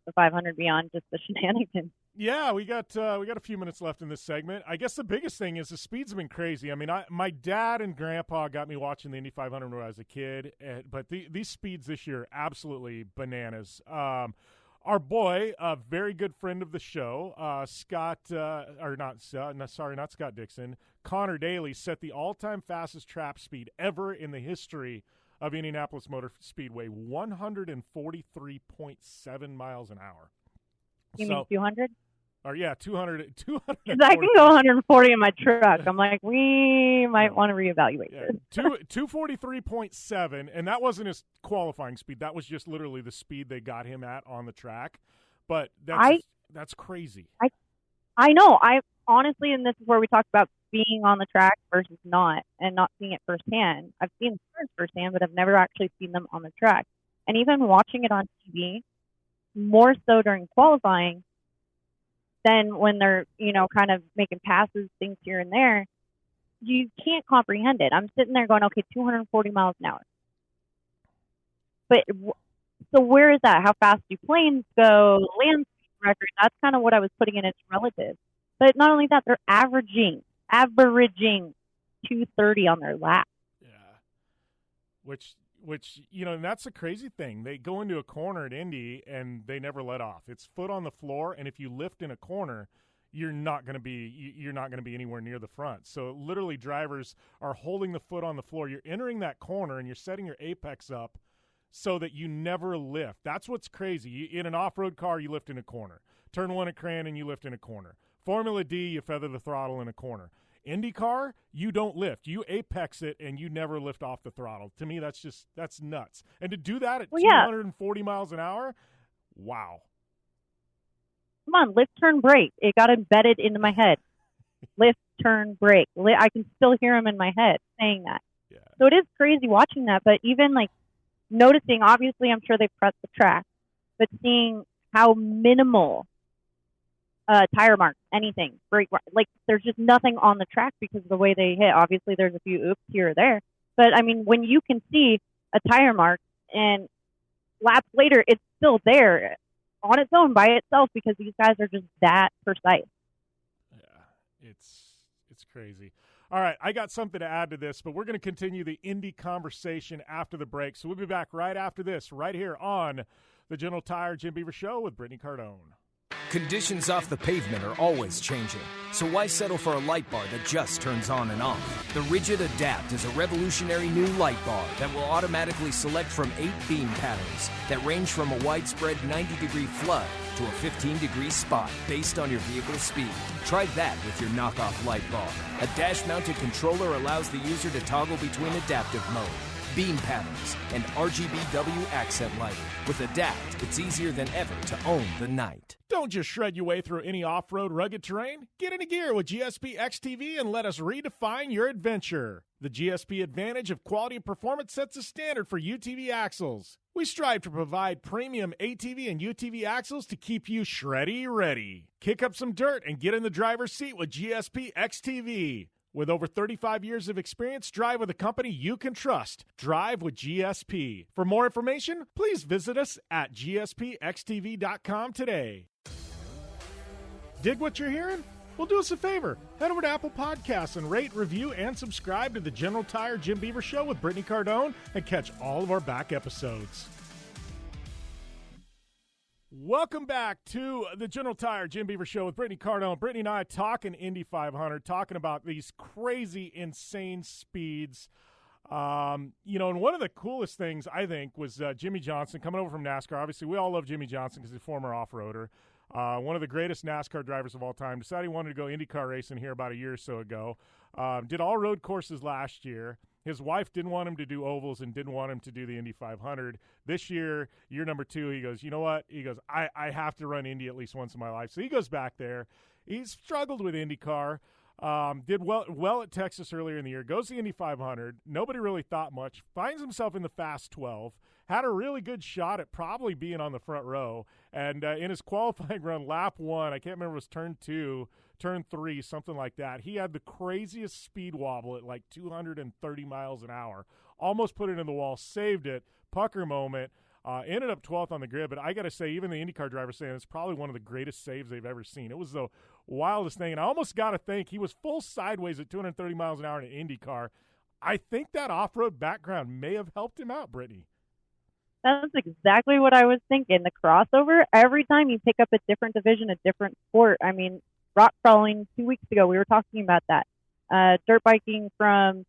the 500 beyond just the shenanigans. Yeah, we got a few minutes left in this segment. I guess the biggest thing is the speed's been crazy. I mean, my dad and grandpa got me watching the Indy 500 when I was a kid, but these speeds this year are absolutely bananas. Our boy, a very good friend of the show, not Scott Dixon, Connor Daly set the all-time fastest trap speed ever in the history of Indianapolis Motor Speedway, 143.7 miles an hour. You mean 200? Or yeah, 200. 200 I can go 140 in my truck. I'm like, we might want to reevaluate this. 243.7, and that wasn't his qualifying speed. That was just literally the speed they got him at on the track. But that's crazy. I know. I honestly, and this is where we talk about being on the track versus not, and not seeing it firsthand. I've seen cars firsthand, but I've never actually seen them on the track. And even watching it on TV, more so during qualifying than when they're, kind of making passes, things here and there, you can't comprehend it. I'm sitting there going, okay, 240 miles an hour. But so where is that? How fast do planes go? Land speed record, that's kind of what I was putting in its relative. But not only that, they're averaging 230 on their lap. Yeah. Which and that's a crazy thing. They go into a corner at Indy and they never let off. It's foot on the floor, and if you lift in a corner, you're not going to be anywhere near the front. So literally, drivers are holding the foot on the floor. You're entering that corner and you're setting your apex up so that you never lift. That's what's crazy. In an off-road car, you lift in a corner. Turn 1 at Crandon, you lift in a corner. Formula D, you feather the throttle in a corner. IndyCar, you don't lift. You apex it, and you never lift off the throttle. To me, that's nuts. And to do that at 240 miles an hour, wow. Come on, lift, turn, brake. It got embedded into my head. Lift, turn, brake. I can still hear him in my head saying that. Yeah. So it is crazy watching that, but even, noticing, obviously, I'm sure they've pressed the track, but seeing how minimal tire marks, anything, brake, there's just nothing on the track because of the way they hit. Obviously, there's a few oops here or there, but I mean, when you can see a tire mark and laps later, it's still there on its own by itself because these guys are just that precise. Yeah, it's crazy. All right, I got something to add to this, but we're going to continue the Indy conversation after the break. So we'll be back right after this, right here on the General Tire Jim Beaver Show with Brittney Cardone. Conditions off the pavement are always changing, so why settle for a light bar that just turns on and off? The Rigid Adapt is a revolutionary new light bar that will automatically select from 8 beam patterns that range from a widespread 90-degree flood to a 15-degree spot based on your vehicle's speed. Try that with your knockoff light bar. A dash-mounted controller allows the user to toggle between adaptive mode, beam patterns, and RGBW accent lighting. With Adapt, it's easier than ever to own the night. Don't just shred your way through any off-road rugged terrain. Get into gear with GSP XTV and let us redefine your adventure. The GSP advantage of quality and performance sets a standard for UTV axles. We strive to provide premium ATV and UTV axles to keep you shreddy ready. Kick up some dirt and get in the driver's seat with GSP XTV. With over 35 years of experience, drive with a company you can trust. Drive with GSP. For more information, please visit us at gspxtv.com today. Dig what you're hearing? Well, do us a favor. Head over to Apple Podcasts and rate, review, and subscribe to the General Tire Jim Beaver Show with Brittney Cardone and catch all of our back episodes. Welcome back to the General Tire Jim Beaver Show with Brittney Cardone. Brittney and I talking Indy 500, talking about these crazy, insane speeds. And one of the coolest things, I think, was Jimmy Johnson coming over from NASCAR. Obviously, we all love Jimmy Johnson because he's a former off-roader. One of the greatest NASCAR drivers of all time. Decided he wanted to go IndyCar racing here about a year or so ago. Did all road courses last year. His wife didn't want him to do ovals and didn't want him to do the Indy 500. This year number 2, he goes, you know what? He goes, I have to run Indy at least once in my life. So he goes back there. He's struggled with IndyCar. Did well at Texas earlier in the year. Goes to the Indy 500. Nobody really thought much. Finds himself in the Fast 12. Had a really good shot at probably being on the front row. And in his qualifying run, lap 1, I can't remember, it was turn 2, turn 3, something like that. He had the craziest speed wobble at like 230 miles an hour. Almost put it in the wall, saved it, pucker moment. Ended up 12th on the grid, but I got to say, even the IndyCar drivers saying it's probably one of the greatest saves they've ever seen. It was the wildest thing, and I almost got to think he was full sideways at 230 miles an hour in an IndyCar. I think that off-road background may have helped him out, Brittney. That's exactly what I was thinking. The crossover, every time you pick up a different division, a different sport. I mean, rock crawling 2 weeks ago, we were talking about that. Dirt biking from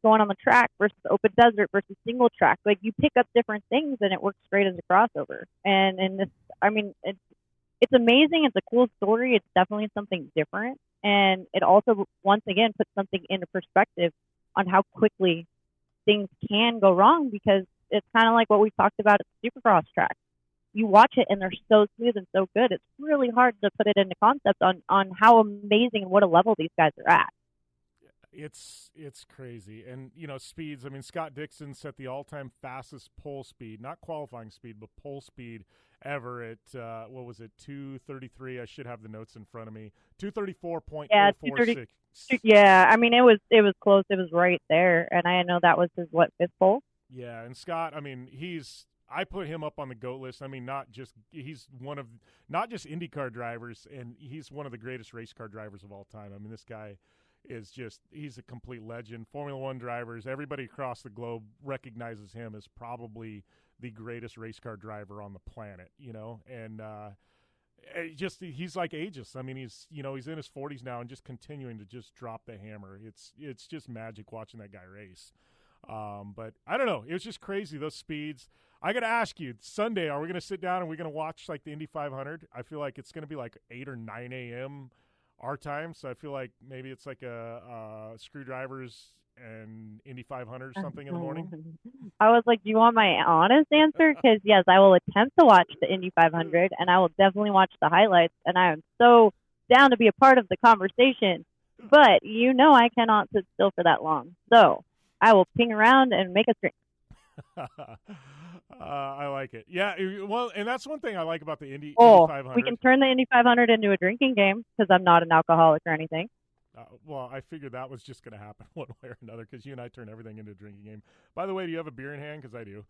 going on the track versus open desert versus single track. Like, you pick up different things and it works great as a crossover. And this, I mean, it's amazing. It's a cool story. It's definitely something different. And it also, once again, puts something into perspective on how quickly things can go wrong, because it's kind of like what we talked about at the Supercross track. You watch it and they're so smooth and so good. It's really hard to put it into concept on how amazing and what a level these guys are at. It's crazy. And, speeds. I mean, Scott Dixon set the all-time fastest pole speed, not qualifying speed, but pole speed ever at, 2:33? I should have the notes in front of me. 2:34.046. Yeah, 2:30. Yeah, I mean, it was close. It was right there. And I know that was his, fifth pole? Yeah, and Scott, I mean, I put him up on the GOAT list. I mean, he's one of, not just IndyCar drivers, and he's one of the greatest race car drivers of all time. I mean, this guy is he's a complete legend. Formula One drivers, everybody across the globe recognizes him as probably the greatest race car driver on the planet, and he's like ageless. I mean, he's in his 40s now and just continuing to just drop the hammer. It's just magic watching that guy race. But I don't know. It was just crazy, those speeds. I got to ask you, Sunday, are we going to sit down and we're going to watch like the Indy 500? I feel like it's going to be like 8 or 9 a.m. our time. So I feel like maybe it's like a Screwdrivers and Indy 500 or something in the morning. I was like, do you want my honest answer? Because, yes, I will attempt to watch the Indy 500, and I will definitely watch the highlights. And I am so down to be a part of the conversation. But I cannot sit still for that long. So I will ping around and make a drink. I like it. Yeah, well, and that's one thing I like about the Indy 500. We can turn the Indy 500 into a drinking game, because I'm not an alcoholic or anything. Well, I figured that was just going to happen one way or another, because you and I turn everything into a drinking game. By the way, do you have a beer in hand? Because I do.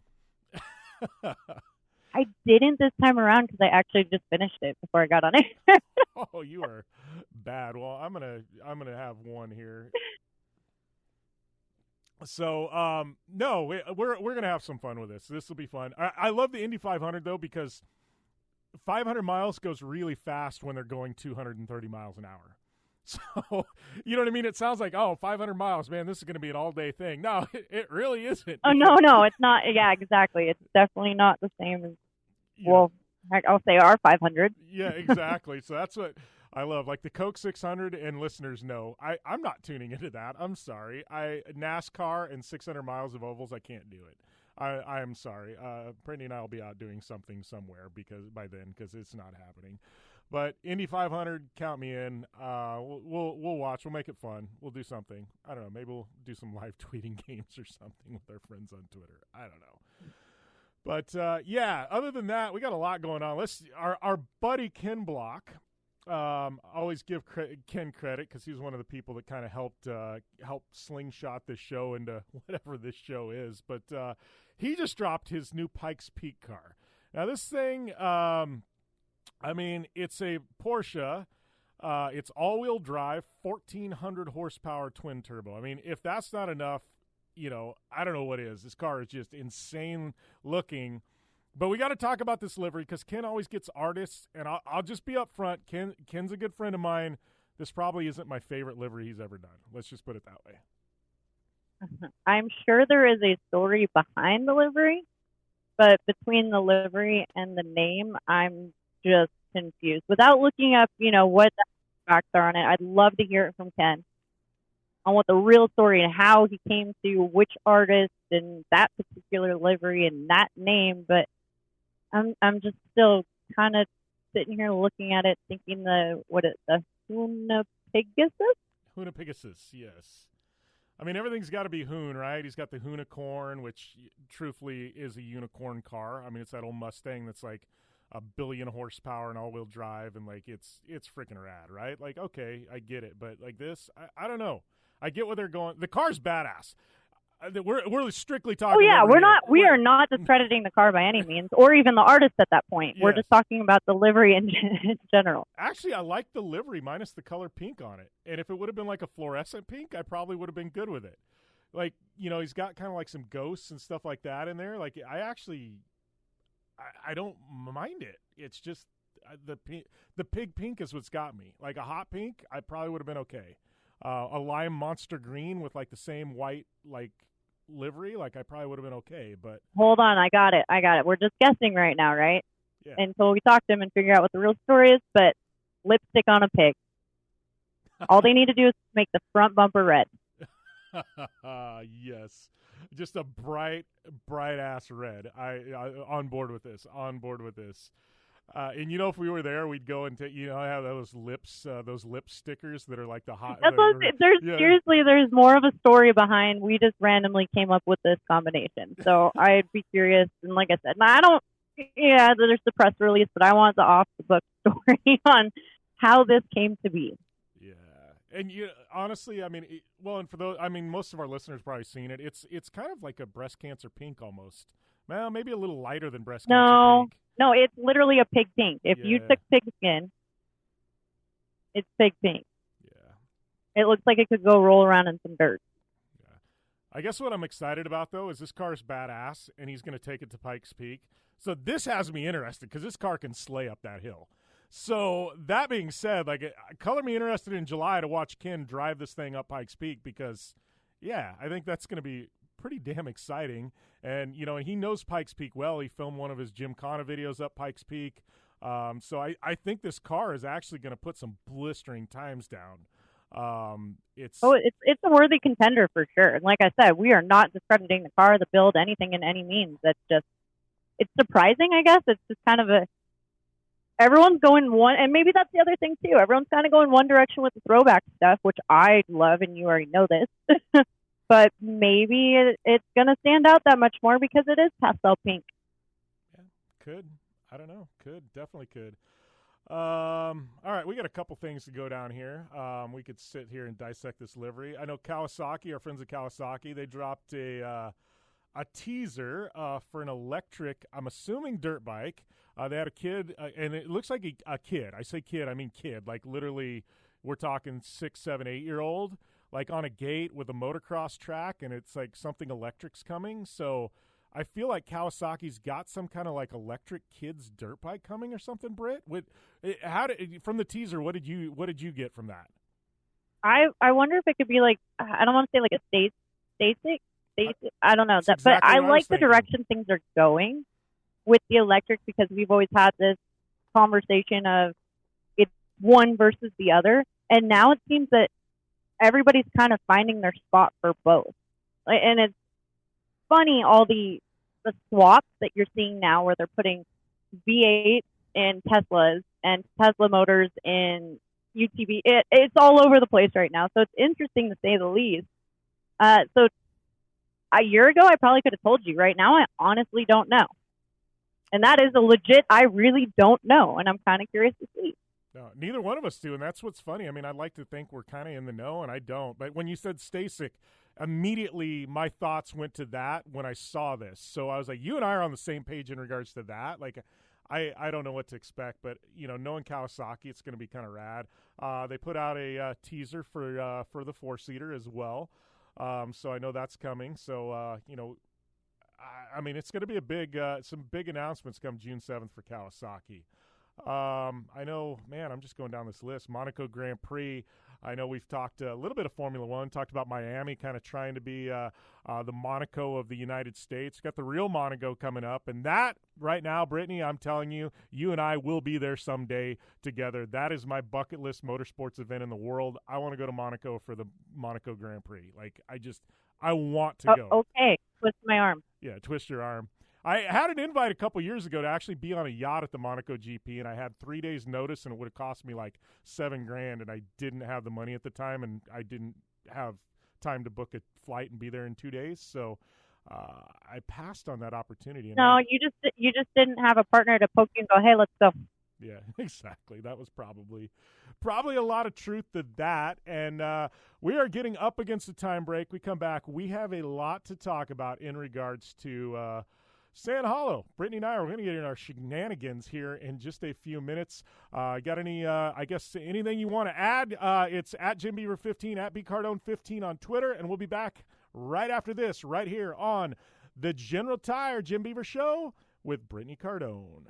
I didn't this time around, because I actually just finished it before I got on air. Oh, you are bad. Well, I'm gonna have one here. So, no, we're going to have some fun with this. This will be fun. I love the Indy 500, though, because 500 miles goes really fast when they're going 230 miles an hour. So, you know what I mean? It sounds like, 500 miles, man, this is going to be an all-day thing. No, it really isn't. Oh, no, it's not. Yeah, exactly. It's definitely not the same as, well, heck, I'll say our 500. Yeah, exactly. So that's what I love. Like the Coke 600, and listeners know, I'm not tuning into that. I'm sorry. NASCAR and 600 miles of ovals, I can't do it. I am sorry. Brittney and I will be out doing something somewhere because it's not happening. But Indy 500, count me in. We'll watch. We'll make it fun. We'll do something. I don't know. Maybe we'll do some live tweeting games or something with our friends on Twitter. I don't know. But yeah, other than that, we got a lot going on. Our buddy Ken Block. Always give Ken credit because he's one of the people that kind of help slingshot this show into whatever this show is. But he just dropped his new Pikes Peak car. Now this thing, it's a Porsche. It's all-wheel drive, 1,400 horsepower twin turbo. I mean, if that's not enough, I don't know what is. This car is just insane looking. But we got to talk about this livery because Ken always gets artists, and I'll just be up front. Ken's a good friend of mine. This probably isn't my favorite livery he's ever done. Let's just put it that way. I'm sure there is a story behind the livery, but between the livery and the name, I'm just confused. Without looking up, what the facts are on it, I'd love to hear it from Ken on what the real story and how he came to which artist and that particular livery and that name. But I'm just still kind of sitting here looking at it, thinking the Hunapegasus? Hunapegasus, yes. I mean, everything's got to be Hoon, right? He's got the Unicorn, which truthfully is a unicorn car. I mean, it's that old Mustang that's like 1 billion horsepower and all-wheel drive, and like it's freaking rad, right? Like, okay, I get it, but like this, I don't know. I get where they're going. The car's badass. We're strictly talking. Oh yeah, we are not discrediting the car by any means, or even the artist at that point. Yes. We're just talking about the livery in general. Actually, I like the livery minus the color pink on it. And if it would have been like a fluorescent pink, I probably would have been good with it. Like, he's got kind of like some ghosts and stuff like that in there. Like, I don't mind it. It's just the pig pink is what's got me. Like a hot pink, I probably would have been okay. A lime monster green with like the same white like livery, like I probably would have been okay. But hold on, I got it. We're just guessing right now, right? Yeah. Until we talk to him and figure out what the real story is. But lipstick on a pig. All they need to do is make the front bumper red. Yes, just a bright ass red. I on board with this. And if we were there, we'd go and have those lip stickers that are like the hot. Seriously, there's more of a story behind. We just randomly came up with this combination, so I'd be curious. And like I said, there's the press release, but I want the off the book story on how this came to be. Yeah, and honestly, and for those, most of our listeners probably seen it. It's kind of like a breast cancer pink almost. Well, maybe a little lighter than breast cancer pink. No, it's literally a pig pink. If you took pig skin, it's pig pink. Yeah. It looks like it could go roll around in some dirt. Yeah. I guess what I'm excited about, though, is this car's badass, and he's going to take it to Pikes Peak. So this has me interested because this car can slay up that hill. So that being said, color me interested in July to watch Ken drive this thing up Pikes Peak because, I think that's going to be pretty damn exciting. And, and he knows Pikes Peak well. He filmed one of his Gymkhana videos up Pikes Peak. So I think this car is actually going to put some blistering times down. It's a worthy contender for sure. And like I said, we are not discrediting the car, the build, anything in any means. It's surprising, I guess. It's just kind of everyone's going one, and maybe that's the other thing too. Everyone's kind of going one direction with the throwback stuff, which I love, and you already know this. But maybe it's going to stand out that much more because it is pastel pink. Yeah, could. I don't know. Could. Definitely could. All right, we got a couple things to go down here. We could sit here and dissect this livery. I know Kawasaki, our friends at Kawasaki, they dropped a teaser for an electric, I'm assuming dirt bike. They had a kid, and it looks like a kid. I say kid, I mean kid. Like literally, we're talking 6, 7, 8-year-old. Like on a gate with a motocross track, and it's like something electric's coming. So I feel like Kawasaki's got some kind of like electric kids dirt bike coming or something. Britt, from the teaser, what did you get from that? I wonder if it could be like, I don't want to say like a Stasic. I don't know that, exactly, but I like the direction things are going with the electric, because we've always had this conversation of it's one versus the other, and now it seems that everybody's kind of finding their spot for both. And it's funny, all the swaps that you're seeing now, where they're putting V8 in Teslas and Tesla motors in UTV. It's all over the place right now, so it's interesting to say the least. So a year ago, I probably could have told you. Right now, I honestly don't know. And that is a legit, I really don't know, and I'm kind of curious to see. No, neither one of us do, and that's what's funny. I mean, I'd like to think we're kind of in the know, and I don't. But when you said Stasic, immediately my thoughts went to that when I saw this. So I was like, you and I are on the same page in regards to that. Like, I don't know what to expect, but, knowing Kawasaki, it's going to be kind of rad. They put out a teaser for the four-seater as well. So I know that's coming. So, I mean, it's going to be a big, some big announcements come June 7th for Kawasaki. I know, man, I'm just going down this list. Monaco Grand Prix. I know we've talked a little bit of Formula One, talked about Miami kind of trying to be the Monaco of the United States. Got the real Monaco coming up. And that, right now, Brittney, I'm telling you, you and I will be there someday together. That is my bucket list motorsports event in the world. I want to go to Monaco for the Monaco Grand Prix. Like, I want to go. Okay, twist my arm. Yeah, twist your arm. I had an invite a couple years ago to actually be on a yacht at the Monaco GP, and I had 3 days notice, and it would have cost me like $7,000, and I didn't have the money at the time, and I didn't have time to book a flight and be there in 2 days, so I passed on that opportunity. No, you just didn't have a partner to poke you and go, hey, let's go. Yeah, exactly. That was probably a lot of truth to that. And we are getting up against the time break. We come back. We have a lot to talk about in regards to Sand Hollow. Brittney and I are going to get in our shenanigans here in just a few minutes. Got any, I guess, anything you want to add? It's at Jim Beaver 15, at BCardone 15 on Twitter. And we'll be back right after this, right here on the General Tire Jim Beaver Show with Brittney Cardone.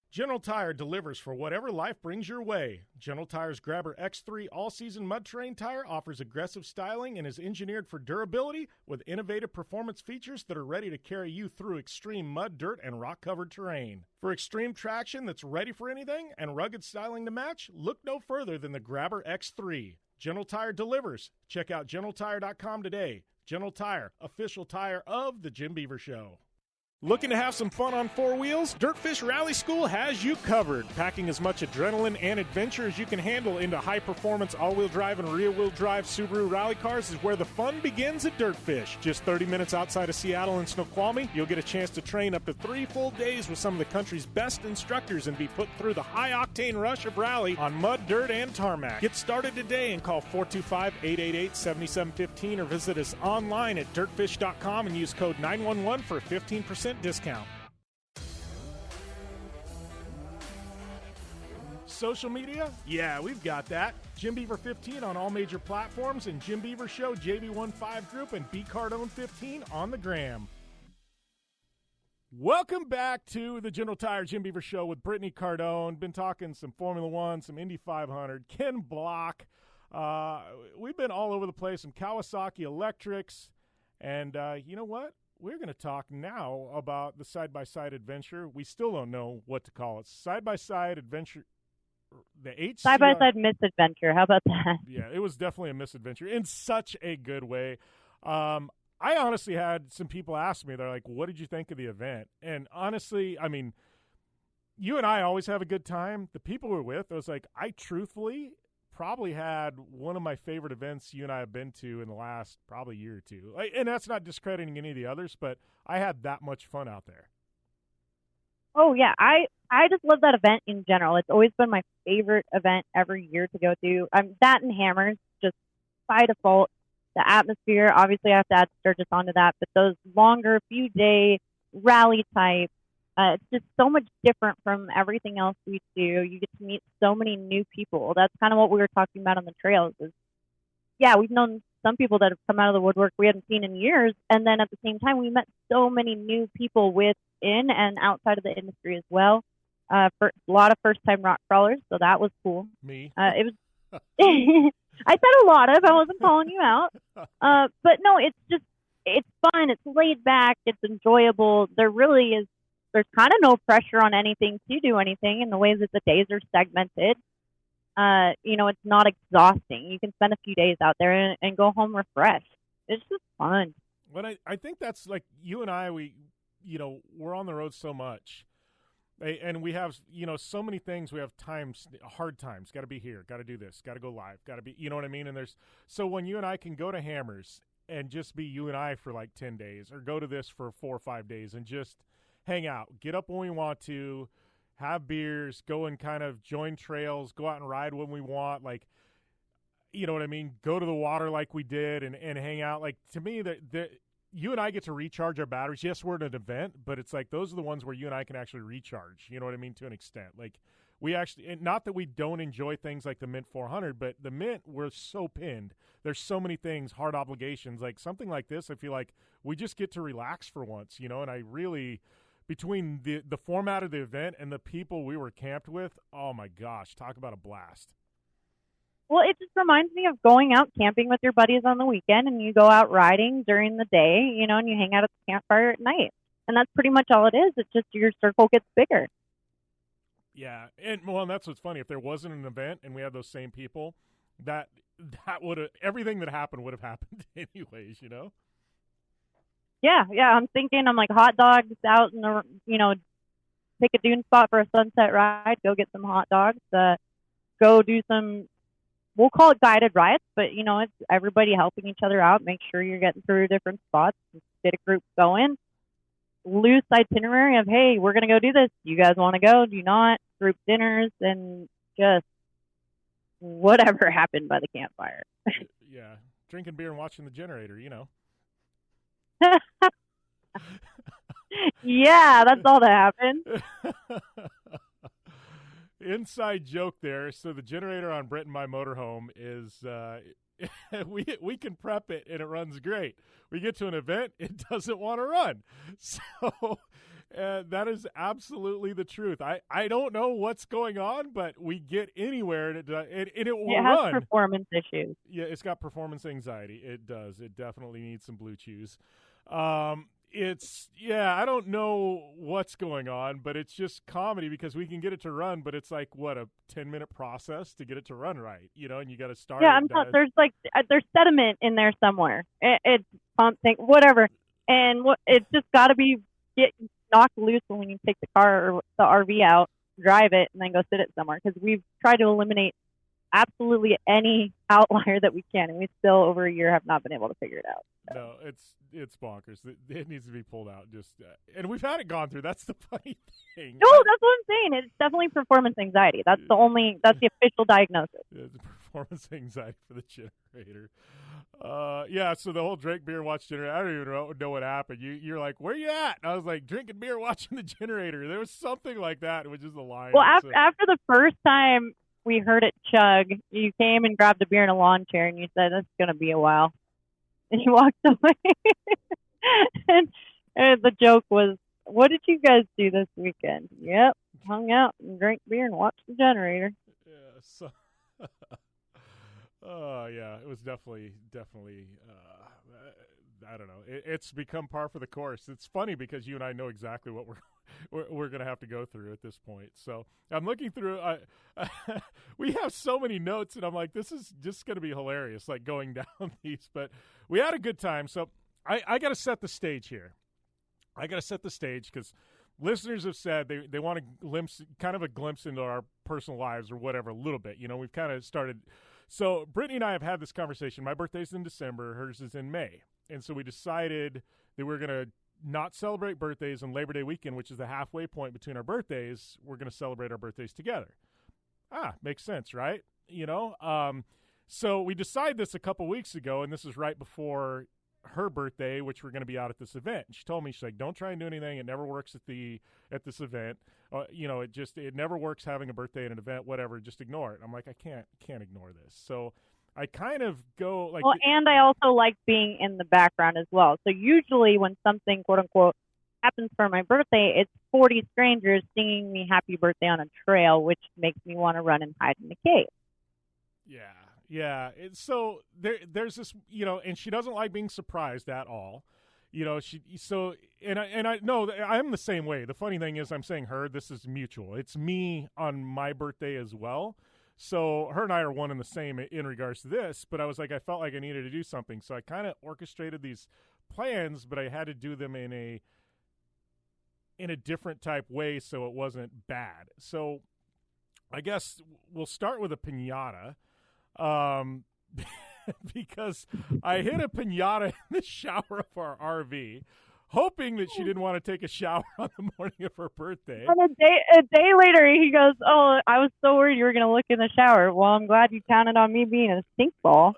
General Tire delivers for whatever life brings your way. General Tire's Grabber X3 all-season mud terrain tire offers aggressive styling and is engineered for durability with innovative performance features that are ready to carry you through extreme mud, dirt, and rock-covered terrain. For extreme traction that's ready for anything and rugged styling to match, look no further than the Grabber X3. General Tire delivers. Check out GeneralTire.com today. General Tire, official tire of the Jim Beaver Show. Looking to have some fun on four wheels? Dirtfish Rally School has you covered. Packing as much adrenaline and adventure as you can handle into high-performance all-wheel drive and rear-wheel drive Subaru rally cars is where the fun begins at Dirtfish. Just 30 minutes outside of Seattle and Snoqualmie, you'll get a chance to train up to 3 full days with some of the country's best instructors and be put through the high-octane rush of rally on mud, dirt, and tarmac. Get started today and call 425-888-7715 or visit us online at dirtfish.com and use code 911 for a 15% discount. Social media? Yeah, we've got that. Jim Beaver 15 on all major platforms and Jim Beaver Show JB15 Group and BCardone 15 on the gram. Welcome back to the General Tire Jim Beaver Show with Brittney Cardone. Been talking some Formula One, some Indy 500, Ken Block. We've been all over the place, some Kawasaki electrics, and you know what? We're going to talk now about the side-by-side adventure. We still don't know what to call it. Side-by-side adventure. The HCR. Side-by-side misadventure. How about that? Yeah, it was definitely a misadventure in such a good way. I honestly had some people ask me, they're like, what did you think of the event? And honestly, I mean, you and I always have a good time. The people we're with, I was like, I truthfully probably had one of my favorite events you and I have been to in the last probably year or two. And that's not discrediting any of the others, but I had that much fun out there. Oh, yeah. I just love that event in general. It's always been my favorite event every year to go to. That and Hammers, just by default. The atmosphere, obviously I have to add Sturgis onto that, but those longer few-day rally type, it's just so much different from everything else we do. You get to meet so many new people. That's kind of what we were talking about on the trails is, yeah, we've known some people that have come out of the woodwork we hadn't seen in years. And then at the same time, we met so many new people within and outside of the industry as well. For a lot of first-time rock crawlers, so that was cool. Me? It was. I said a lot of. I wasn't calling you out. But no, it's fun. It's laid back. It's enjoyable. There's kind of no pressure on anything to do anything in the ways that the days are segmented. It's not exhausting. You can spend a few days out there and go home refreshed. It's just fun. But I think that's like you and I, we're on the road so much. And we have, so many things. We have times, hard times. Got to be here. Got to do this. Got to go live. Got to be, you know what I mean? And so when you and I can go to Hammers and just be you and I for like 10 days or go to this for 4 or 5 days and just hang out, get up when we want to, have beers, go and kind of join trails, go out and ride when we want. Like, you know what I mean? Go to the water like we did and hang out. Like, to me, you and I get to recharge our batteries. Yes, we're at an event, but it's like those are the ones where you and I can actually recharge, you know what I mean, to an extent. Like, we actually – and not that we don't enjoy things like the Mint 400, but the Mint, we're so pinned. There's so many things, hard obligations. Like, something like this, I feel like we just get to relax for once, and I really – between the format of the event and the people we were camped with, oh, my gosh, talk about a blast. Well, it just reminds me of going out camping with your buddies on the weekend, and you go out riding during the day, and you hang out at the campfire at night. And that's pretty much all it is. It's just your circle gets bigger. Yeah, and that's what's funny. If there wasn't an event and we had those same people, that would have everything that happened would have happened anyways, Yeah. I'm like hot dogs out in the, pick a dune spot for a sunset ride, go get some hot dogs, go do some. We'll call it guided rides, but, it's everybody helping each other out, make sure you're getting through different spots, get a group going. Loose itinerary of, hey, we're going to go do this. You guys want to go? Do you not? Group dinners and just whatever happened by the campfire. Yeah. Drinking beer and watching the generator, Yeah, that's all that happened. Inside joke there. So the generator on Brett and my motorhome is we can prep it and it runs great. We get to an event, it doesn't want to run. So that is absolutely the truth. I don't know what's going on, but we get anywhere and it will run. It has performance issues. Yeah, it's got performance anxiety. It does. It definitely needs some blue chews. I don't know what's going on, but it's just comedy because we can get it to run, but it's like, what, a 10-minute process to get it to run right, and you got to start. Yeah, there's sediment in there somewhere. It's pumping, whatever. And it's just got to be knocked loose when you take the car or the RV out, drive it, and then go sit it somewhere. Because we've tried to eliminate absolutely any outlier that we can, and we still over a year have not been able to figure it out. So. No, it's bonkers. It needs to be pulled out. And we've had it gone through. That's the funny thing. No, that's what I'm saying. It's definitely performance anxiety. That's the official diagnosis. It's performance anxiety for the generator. So the whole drink beer watch generator. I don't even know what happened. You're like, where you at? And I was like, drinking beer watching the generator. There was something like that, which is a lie. Well, after the first time we heard it chug, you came and grabbed a beer in a lawn chair, and you said, "This is going to be a while." And you walked away. and the joke was, "What did you guys do this weekend?" Yep, hung out and drank beer and watched the generator. Yeah. So. Oh yeah, it was definitely. I don't know. It's become par for the course. It's funny because you and I know exactly what we're going to have to go through at this point. So I'm looking through. We have so many notes, and I'm like, this is just going to be hilarious, like going down these. But we had a good time. So I got to set the stage here. I got to set the stage because listeners have said they want a glimpse into our personal lives or whatever a little bit. We've kind of started. So Brittney and I have had this conversation. My birthday's in December. Hers is in May. And so we decided that we're going to not celebrate birthdays on Labor Day weekend, which is the halfway point between our birthdays. We're going to celebrate our birthdays together. Makes sense, right? So we decided this a couple weeks ago, and this is right before her birthday, which we're going to be out at this event. And she told me, she's like, don't try and do anything. It never works at this event. It never works having a birthday at an event, whatever, just ignore it. I'm like, I can't ignore this. So I kind of go like. Well, and I also like being in the background as well. So usually when something, quote unquote, happens for my birthday, it's 40 strangers singing me happy birthday on a trail, which makes me want to run and hide in the cave. Yeah. So there's this, and she doesn't like being surprised at all. I know I'm the same way. The funny thing is I'm saying her, this is mutual. It's me on my birthday as well. So her and I are one and the same in regards to this, but I was like, I felt like I needed to do something. So I kind of orchestrated these plans, but I had to do them in a different type way so it wasn't bad. So I guess we'll start with a piñata. Because I hit a piñata in the shower of our RV, hoping that she didn't want to take a shower on the morning of her birthday. And a day later, he goes, "Oh, I was so worried you were going to look in the shower. Well, I'm glad you counted on me being a stink ball."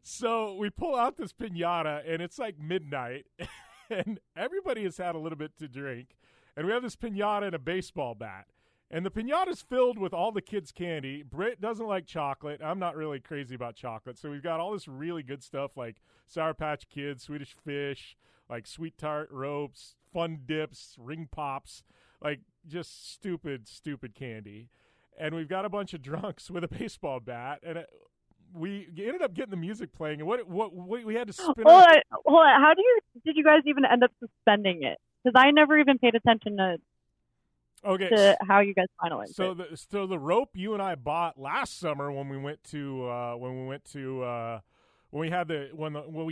So we pull out this piñata, and it's like midnight, and everybody has had a little bit to drink, and we have this piñata and a baseball bat. And the piñata's filled with all the kids' candy. Britt doesn't like chocolate. I'm not really crazy about chocolate. So we've got all this really good stuff like Sour Patch Kids, Swedish Fish, like Sweet Tart Ropes, Fun Dips, Ring Pops, like just stupid candy. And we've got a bunch of drunks with a baseball bat. And we ended up getting the music playing. And what we had to spin Hold on. How did you guys even end up suspending it? Because I never even paid attention to how you guys finalized it. So the rope you and I bought last summer when we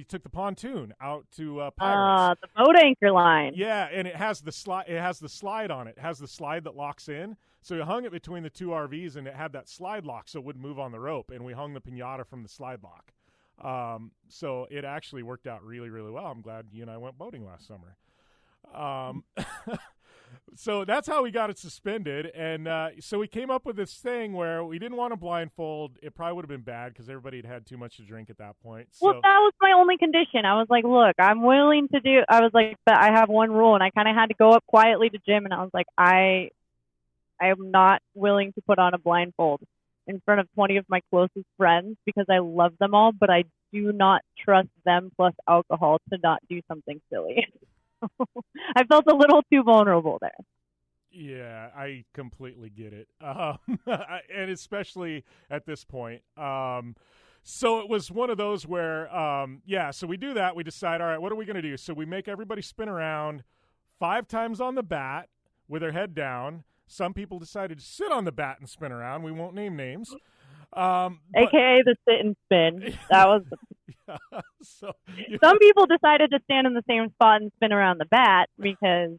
took the pontoon out to Pirates. The boat anchor line. Yeah, and it has the slide. It has the slide on it. It has the slide that locks in. So we hung it between the two RVs, and it had that slide lock, so it wouldn't move on the rope. And we hung the piñata from the slide lock. So it actually worked out really, really well. I'm glad you and I went boating last summer. So that's how we got it suspended, and so we came up with this thing where we didn't want to blindfold. It probably would have been bad because everybody had too much to drink at that point. So. Well, that was my only condition. I was like, look, I'm willing to do – I was like, but I have one rule, and I kind of had to go up quietly to Jim, and I was like, I am not willing to put on a blindfold in front of 20 of my closest friends because I love them all, but I do not trust them plus alcohol to not do something silly. I felt a little too vulnerable there. Yeah, I completely get it. And especially at this point. So it was one of those where, so we do that. We decide, all right, what are we going to do? So we make everybody spin around 5 times on the bat with their head down. Some people decided to sit on the bat and spin around. We won't name names. AKA the sit and spin. That was... Yeah, some people decided to stand in the same spot and spin around the bat because,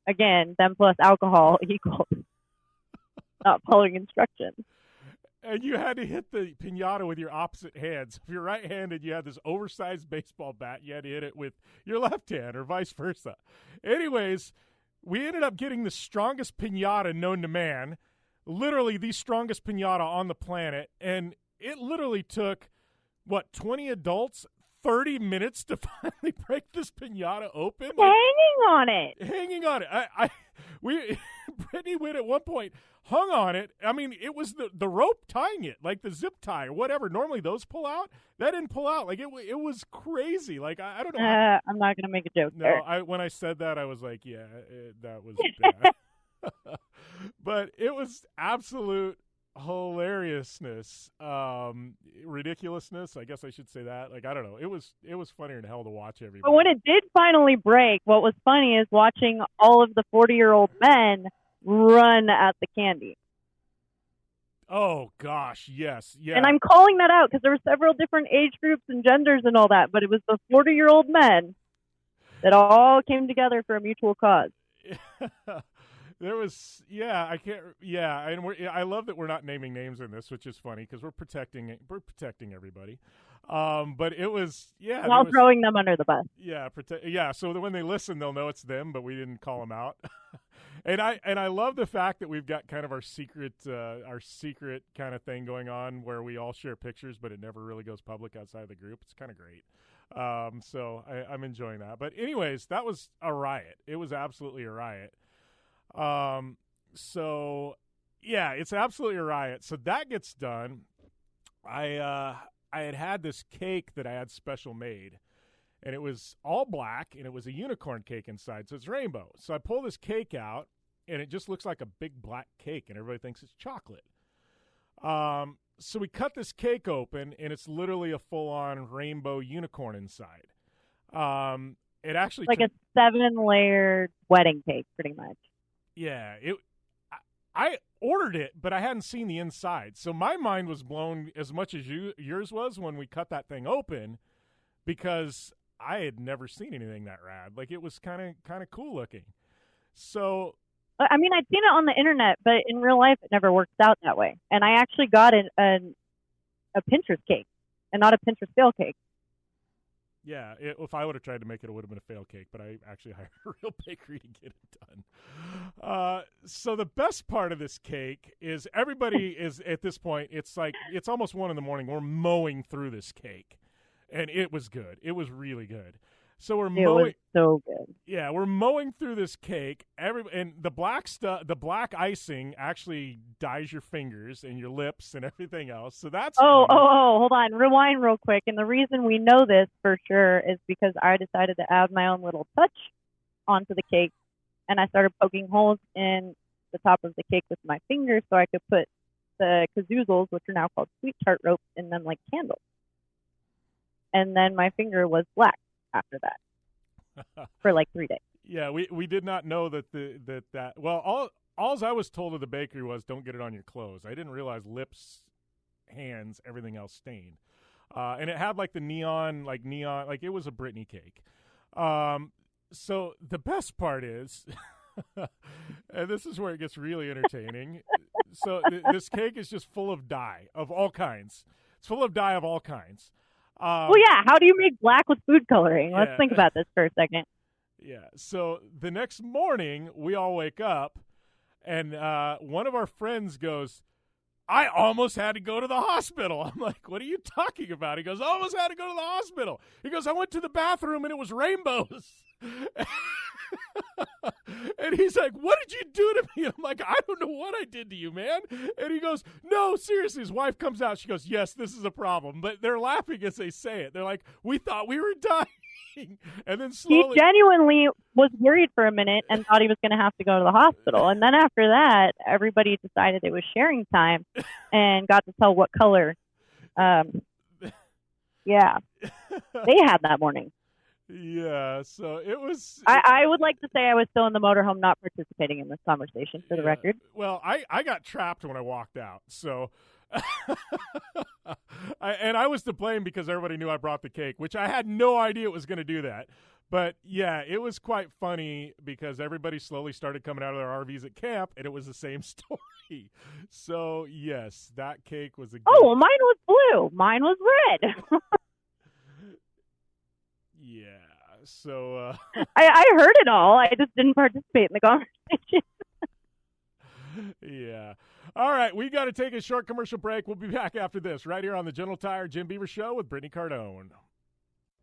again, them plus alcohol equals not following instructions. And you had to hit the piñata with your opposite hand. So if you're right-handed, you had this oversized baseball bat. You had to hit it with your left hand or vice versa. Anyways, we ended up getting the strongest piñata known to man, literally the strongest piñata on the planet. And it literally took... 20 adults, 30 minutes to finally break this piñata open? Hanging on it. Brittney went at one point, hung on it. I mean, it was the rope tying it, like the zip tie or whatever. Normally those pull out. That didn't pull out. Like it was crazy. Like I don't know. I'm not going to make a joke No, there. When I said that, I was like, yeah, that was bad. But it was absolute hilariousness, ridiculousness, I guess I should say that. Like, I don't know. It was funnier than hell to watch everybody. But when it did finally break, what was funny is watching all of the 40-year-old men run at the candy. Oh, gosh, yes. Yeah. And I'm calling that out because there were several different age groups and genders and all that, but it was the 40-year-old men that all came together for a mutual cause. There was, and I love that we're not naming names in this, which is funny because we're protecting everybody. But it was, while throwing them under the bus. So when they listen, they'll know it's them, but we didn't call them out. and I love the fact that we've got kind of our secret kind of thing going on where we all share pictures, but it never really goes public outside the group. It's kind of great. So I'm enjoying that. But anyways, that was a riot. It was absolutely a riot. So yeah, it's absolutely a riot. So that gets done. I had this cake that I had special made, and it was all black, and it was a unicorn cake inside, so it's rainbow. So I pull this cake out, and it just looks like a big black cake, and everybody thinks it's chocolate. So we cut this cake open, and it's literally a full-on rainbow unicorn inside. It actually like a 7-layer wedding cake, pretty much. Yeah, I ordered it, but I hadn't seen the inside. So my mind was blown as much as yours was when we cut that thing open, because I had never seen anything that rad. Like, it was kind of cool looking. So, I mean, I'd seen it on the internet, but in real life, it never works out that way. And I actually got a Pinterest cake, and not a Pinterest fail cake. Yeah, if I would have tried to make it, it would have been a fail cake, but I actually hired a real bakery to get it done. So the best part of this cake is everybody is, at this point, it's almost 1 a.m. We're mowing through this cake, and it was good. It was really good. So we're mowing. It was so good. Yeah, we're mowing through this cake. And the black icing actually dyes your fingers and your lips and everything else. So that's hold on, rewind real quick. And the reason we know this for sure is because I decided to add my own little touch onto the cake, and I started poking holes in the top of the cake with my fingers so I could put the kazoozles, which are now called sweet tart ropes, in them like candles. And then my finger was black after that for like 3 days. Yeah, we did not know that well, all I was told at the bakery was don't get it on your clothes. I didn't realize lips, hands, everything else stained. And it had like the neon, like it was a Brittney cake. So the best part is, and this is where it gets really entertaining. So this cake is just full of dye of all kinds. It's full of dye of all kinds. Well, yeah. How do you make black with food coloring? Let's think about this for a second. Yeah. So the next morning, we all wake up, and one of our friends goes, I almost had to go to the hospital. I'm like, what are you talking about? He goes, I almost had to go to the hospital. He goes, I went to the bathroom, and it was rainbows. And he's like, what did you do to me? And I'm like, I don't know what I did to you, man. And he goes, no, seriously. His wife comes out. She goes, yes, this is a problem. But they're laughing as they say it. They're like, we thought we were dying. And then slowly, he genuinely was worried for a minute and thought he was going to have to go to the hospital. And then after that, everybody decided it was sharing time and got to tell what color. Yeah, they had that morning. Yeah, so it was. I would like to say I was still in the motorhome, not participating in this conversation, for the record. Well, I got trapped when I walked out, so. I was to blame because everybody knew I brought the cake, which I had no idea it was going to do that. But yeah, it was quite funny because everybody slowly started coming out of their RVs at camp, and it was the same story. So yes, that cake was a gift. Oh, well, mine was blue. Mine was red. Yeah, so I heard it all. I just didn't participate in the conversation. Yeah. All right, we got to take a short commercial break. We'll be back after this right here on the General Tire Jim Beaver Show with Brittney Cardone.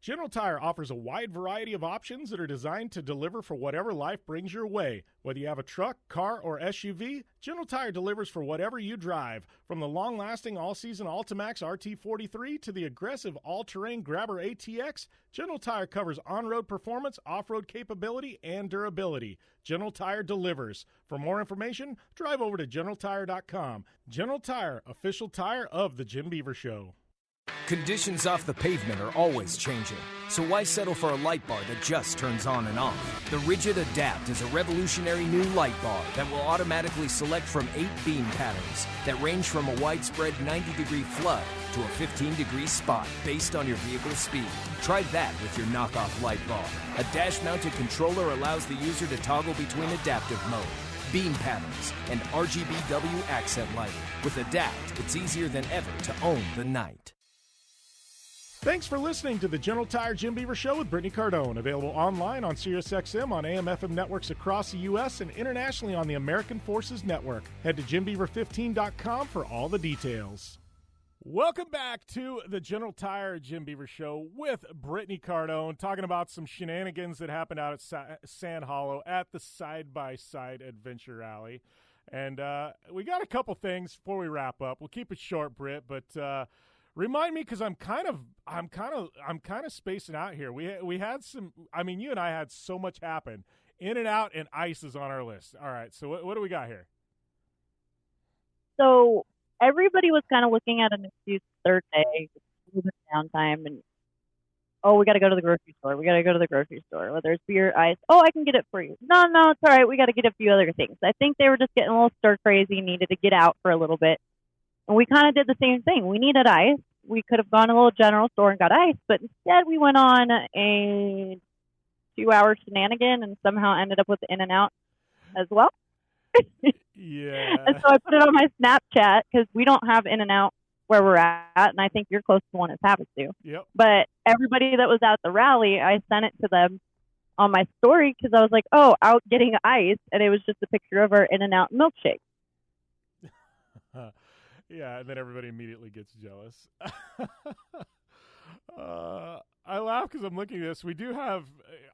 General Tire offers a wide variety of options that are designed to deliver for whatever life brings your way. Whether you have a truck, car, or SUV, General Tire delivers for whatever you drive. From the long-lasting all-season Altimax RT43 to the aggressive all-terrain Grabber ATX, General Tire covers on-road performance, off-road capability, and durability. General Tire delivers. For more information, drive over to GeneralTire.com. General Tire, official tire of the Jim Beaver Show. Conditions off the pavement are always changing, so why settle for a light bar that just turns on and off? The Rigid Adapt is a revolutionary new light bar that will automatically select from 8 beam patterns that range from a widespread 90-degree flood to a 15-degree spot based on your vehicle's speed. Try that with your knockoff light bar. A dash-mounted controller allows the user to toggle between adaptive mode, beam patterns, and RGBW accent lighting. With Adapt, it's easier than ever to own the night. Thanks for listening to the General Tire Jim Beaver Show with Brittney Cardone. Available online on SiriusXM on AM/FM networks across the U.S. and internationally on the American Forces Network. Head to JimBeaver15.com for all the details. Welcome back to the General Tire Jim Beaver Show with Brittney Cardone, talking about some shenanigans that happened out at Sand Hollow at the Side-by-Side Adventure Rally. And we got a couple things before we wrap up. We'll keep it short, Britt, but remind me, because I'm kind of spacing out here. We had some. I mean, you and I had so much happen. In-N-Out and ice is on our list. All right, so what do we got here? So everybody was kind of looking at an excuse third day, a little bit of downtime, and we got to go to the grocery store. We got to go to the grocery store. Whether it's beer, ice. I can get it for you. No, it's all right. We got to get a few other things. I think they were just getting a little stir crazy, needed to get out for a little bit. And we kind of did the same thing. We needed ice. We could have gone to a little general store and got ice, but instead we went on a 2-hour shenanigan and somehow ended up with In-N-Out as well. Yeah. And so I put it on my Snapchat because we don't have In-N-Out where we're at, and I think you're close to one as happens to. Yep. But everybody that was at the rally, I sent it to them on my story because I was like, out getting ice, and it was just a picture of our In-N-Out milkshake. Yeah, and then everybody immediately gets jealous. I laugh because I'm looking at this. We do have,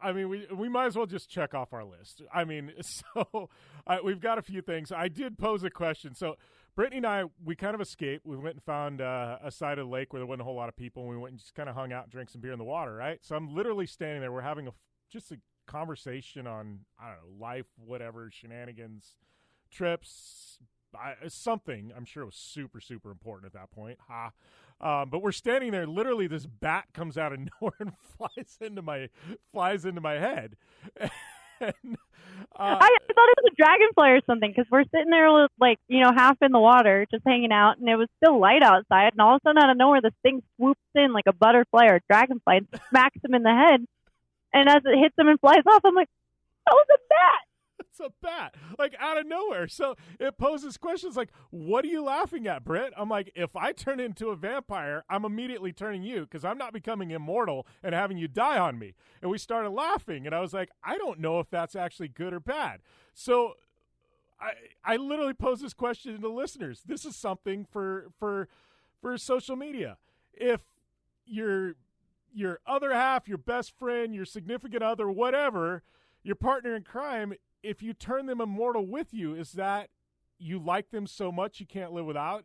I mean, we might as well just check off our list. I mean, so we've got a few things. I did pose a question. So Brittney and I, we kind of escaped. We went and found a side of the lake where there wasn't a whole lot of people, and we went and just kind of hung out and drank some beer in the water, right? So I'm literally standing there. We're having just a conversation on, I don't know, life, whatever, shenanigans, trips, something. I'm sure it was super, super important at that point. But we're standing there. Literally, this bat comes out of nowhere and flies into my head. And, I thought it was a dragonfly or something because we're sitting there, like, half in the water, just hanging out, and it was still light outside. And all of a sudden, out of nowhere, this thing swoops in like a butterfly or a dragonfly and smacks him in the head. And as it hits him and flies off, I'm like, that was a bat. It's a bat, like out of nowhere. So it poses questions like, what are you laughing at, Britt? I'm like, if I turn into a vampire, I'm immediately turning you because I'm not becoming immortal and having you die on me. And we started laughing, and I was like, I don't know if that's actually good or bad. So I literally pose this question to the listeners. This is something for social media. If your other half, your best friend, your significant other, whatever, your partner in crime, if you turn them immortal with you, is that you like them so much you can't live without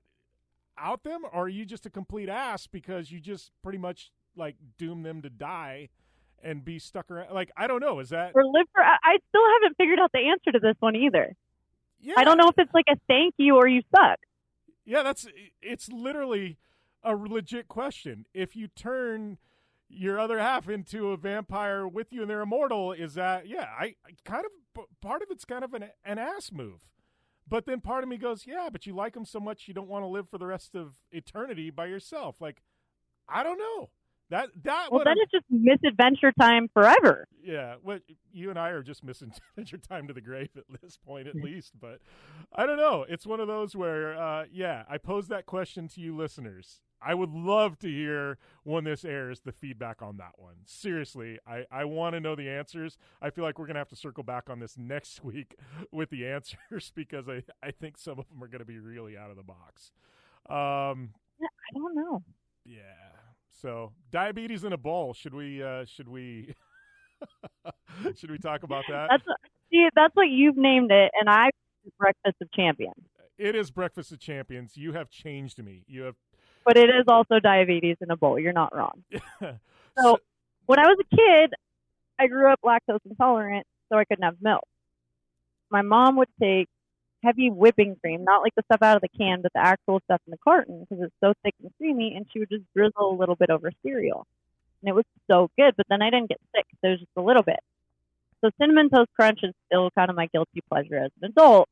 them, or are you just a complete ass because you just pretty much like doom them to die and be stuck around? Like, I don't know. Is that or live for? I still haven't figured out the answer to this one either. Yeah. I don't know if it's like a thank you or you suck. Yeah, it's literally a legit question. If you turn your other half into a vampire with you and they're immortal, is that, I kind of, part of it's kind of an ass move. But then part of me goes, yeah, but you like them so much you don't want to live for the rest of eternity by yourself. Like, I don't know. Then it's just misadventure time forever. Yeah, what you and I are just missing adventure time to the grave at this point, at least. But I don't know. It's one of those where, I posed that question to you listeners. I would love to hear when this airs the feedback on that one. Seriously, I want to know the answers. I feel like we're going to have to circle back on this next week with the answers because I think some of them are going to be really out of the box. I don't know. Yeah. So, diabetes in a bowl. Should we should we talk about that? That's what you've named it, and I Breakfast of Champions. It is Breakfast of Champions. You have changed me. But it is also diabetes in a bowl. You're not wrong. So when I was a kid, I grew up lactose intolerant, so I couldn't have milk. My mom would take heavy whipping cream, not like the stuff out of the can, but the actual stuff in the carton because it's so thick and creamy, and she would just drizzle a little bit over cereal. And it was so good, but then I didn't get sick, so it was just a little bit. So Cinnamon Toast Crunch is still kind of my guilty pleasure as an adult.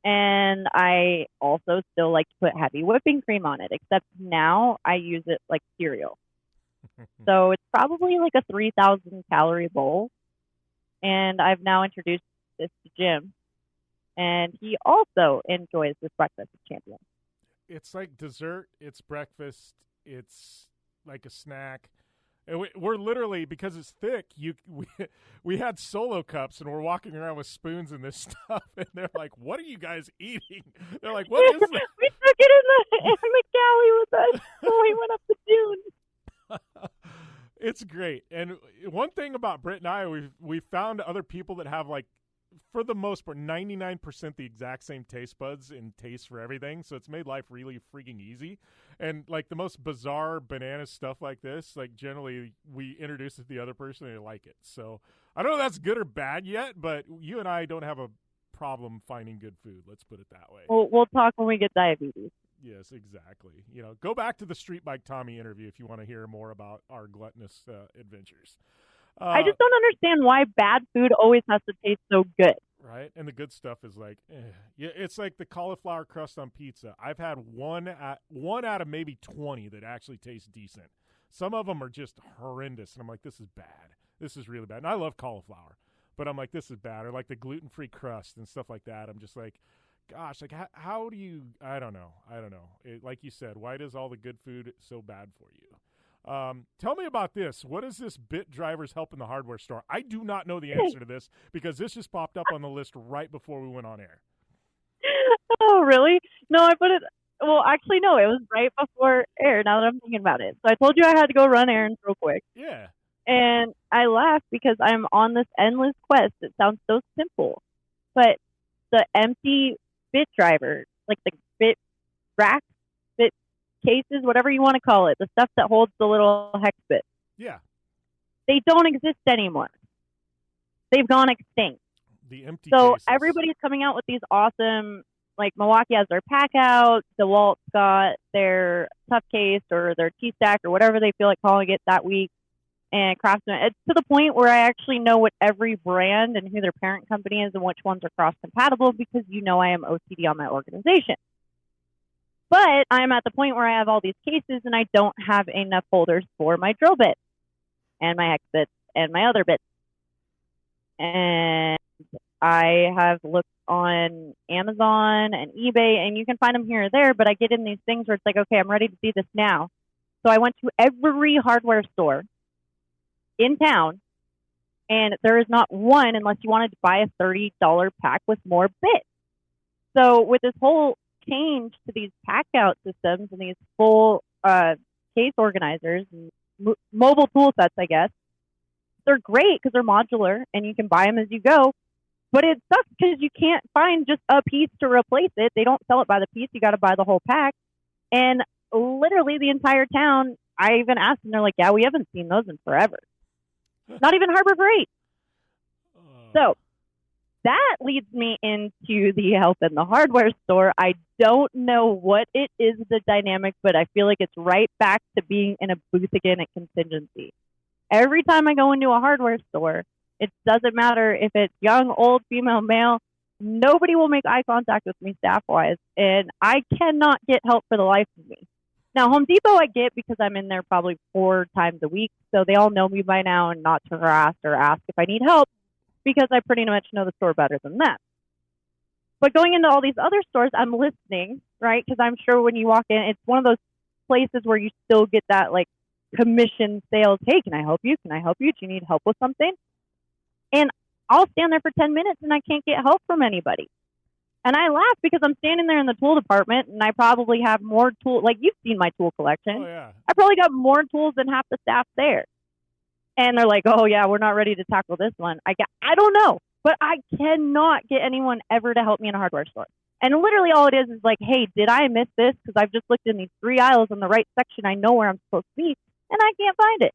And I also still like to put heavy whipping cream on it, except now I use it like cereal. So it's probably like a 3,000-calorie bowl. And I've now introduced this to Jim. And he also enjoys this Breakfast of Champions. It's like dessert. It's breakfast. It's like a snack. And we're literally, because it's thick, we had Solo cups, and we're walking around with spoons and this stuff, and they're like, what are you guys eating? They're like, what is that? We took it in the galley with us when we went up the dune. It's great. And one thing about Britt and I, we found other people that have like for the most part, 99% the exact same taste buds and taste for everything. So it's made life really freaking easy. And like the most bizarre banana stuff like this, like generally we introduce it to the other person and they like it. So I don't know if that's good or bad yet, but you and I don't have a problem finding good food. Let's put it that way. We'll talk when we get diabetes. Yes, exactly. Go back to the Street Bike Tommy interview if you want to hear more about our gluttonous adventures. I just don't understand why bad food always has to taste so good. Right, and the good stuff is like, yeah, it's like the cauliflower crust on pizza. I've had one out of maybe 20 that actually tastes decent. Some of them are just horrendous, and I'm like, this is bad. This is really bad. And I love cauliflower, but I'm like, this is bad. Or like the gluten-free crust and stuff like that. I'm just like, gosh, like how do you? I don't know. Like you said, why does all the good food so bad for you? Tell me about this. What is this Bit Drivers Help in the Hardware Store? I do not know the answer to this because this just popped up on the list right before we went on air. Oh, really? No, I put it. Well, actually, no, it was right before air. Now that I'm thinking about it, so I told you I had to go run errands real quick. Yeah. And I laughed because I'm on this endless quest. It sounds so simple, but the empty bit driver, like the bit rack, bit cases, whatever you want to call it, the stuff that holds the little hex bit. Yeah. They don't exist anymore. They've gone extinct. The empty So cases. everybody's coming out with these awesome, like Milwaukee has their pack out, DeWalt's got their tough case or their T-Stack or whatever they feel like calling it that week. And Craftsman, it's to the point where I actually know what every brand and who their parent company is and which ones are cross-compatible because I am OCD on my organization. But I'm at the point where I have all these cases and I don't have enough holders for my drill bits and my hex bits and my other bits. And I have looked on Amazon and eBay, and you can find them here or there, but I get in these things where it's like, okay, I'm ready to see this now. So I went to every hardware store in town, and there is not one unless you wanted to buy a $30 pack with more bits. So with this whole change to these pack out systems and these full case organizers and mobile tool sets, I guess, they're great because they're modular and you can buy them as you go. But it sucks because you can't find just a piece to replace it. They don't sell it by the piece. You got to buy the whole pack. And literally the entire town, I even asked them, they're like, yeah, we haven't seen those in forever. Not even Harbor Freight. So that leads me into the help in the hardware store. I don't know what it is, the dynamic, but I feel like it's right back to being in a booth again at Contingency. Every time I go into a hardware store, it doesn't matter if it's young, old, female, male, nobody will make eye contact with me staff-wise, and I cannot get help for the life of me. Now, Home Depot I get because I'm in there probably 4 times a week, so they all know me by now and not to harass or ask if I need help because I pretty much know the store better than them. But going into all these other stores, I'm listening, right? Because I'm sure when you walk in, it's one of those places where you still get that, like, commission sales. Hey, can I help you? Can I help you? Do you need help with something? And I'll stand there for 10 minutes and I can't get help from anybody. And I laugh because I'm standing there in the tool department and I probably have more tools. Like, you've seen my tool collection. Oh, yeah. I probably got more tools than half the staff there. And they're like, oh, yeah, we're not ready to tackle this one. I don't know. But I cannot get anyone ever to help me in a hardware store. And literally all it is like, hey, did I miss this? Because I've just looked in these 3 aisles in the right section. I know where I'm supposed to be, and I can't find it.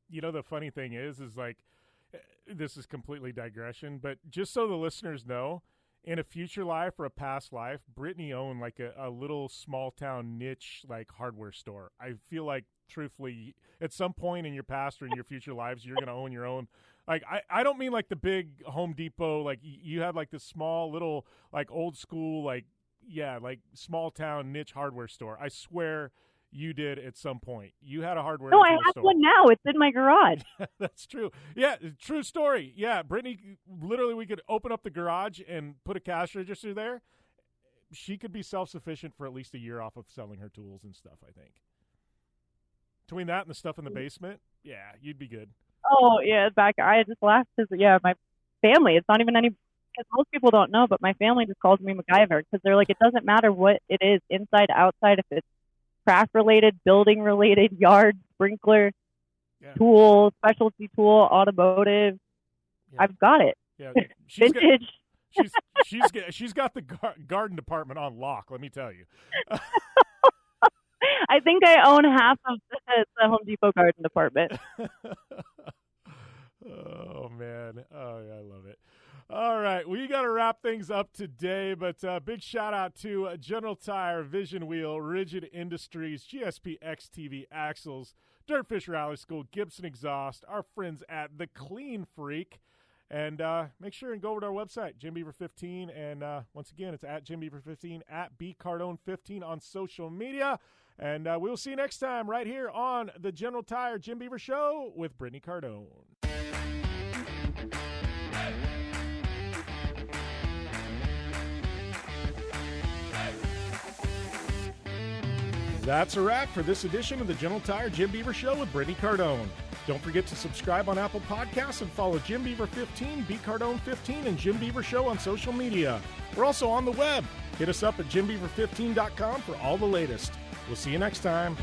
You know, the funny thing is like, this is completely digression, but just so the listeners know, in a future life or a past life, Brittney owned like a little small town niche like hardware store. I feel like, truthfully, at some point in your past or in your future lives, you're going to own your own. Like, I don't mean like the big Home Depot, like you had like this small little like old school, like, yeah, like small town niche hardware store. I swear you did at some point. You had a hardware store. No, I have one now. It's in my garage. That's true. Yeah, true story. Yeah, Brittney, literally we could open up the garage and put a cash register there. She could be self-sufficient for at least a year off of selling her tools and stuff, I think. Between that and the stuff in the basement, yeah, you'd be good. Oh, yeah, I just laughed because, yeah, my family, it's not even any, because most people don't know, but my family just calls me MacGyver because they're like, it doesn't matter what it is, inside, outside, if it's craft-related, building-related, yard, sprinkler, tool, specialty tool, automotive, Yeah. I've got it. Yeah, Vintage. She's got the garden department on lock. Let me tell you. I think I own half of the Home Depot garden department. Oh man, oh yeah, I love it. All right, we got to wrap things up today, but big shout out to General Tire, Vision Wheel, Rigid Industries, GSP XTV Axles, Dirtfish Rally School, Gibson Exhaust, our friends at The Clean Freak. And make sure and go over to our website, Jim Beaver 15. And once again, it's at Jim Beaver 15, at BCardone15 on social media. And we will see you next time right here on the General Tire Jim Beaver Show with Brittney Cardone. That's a wrap for this edition of the General Tire Jim Beaver Show with Brittney Cardone. Don't forget to subscribe on Apple Podcasts and follow Jim Beaver 15, BCardone15, and Jim Beaver Show on social media. We're also on the web. Hit us up at JimBeaver15.com for all the latest. We'll see you next time.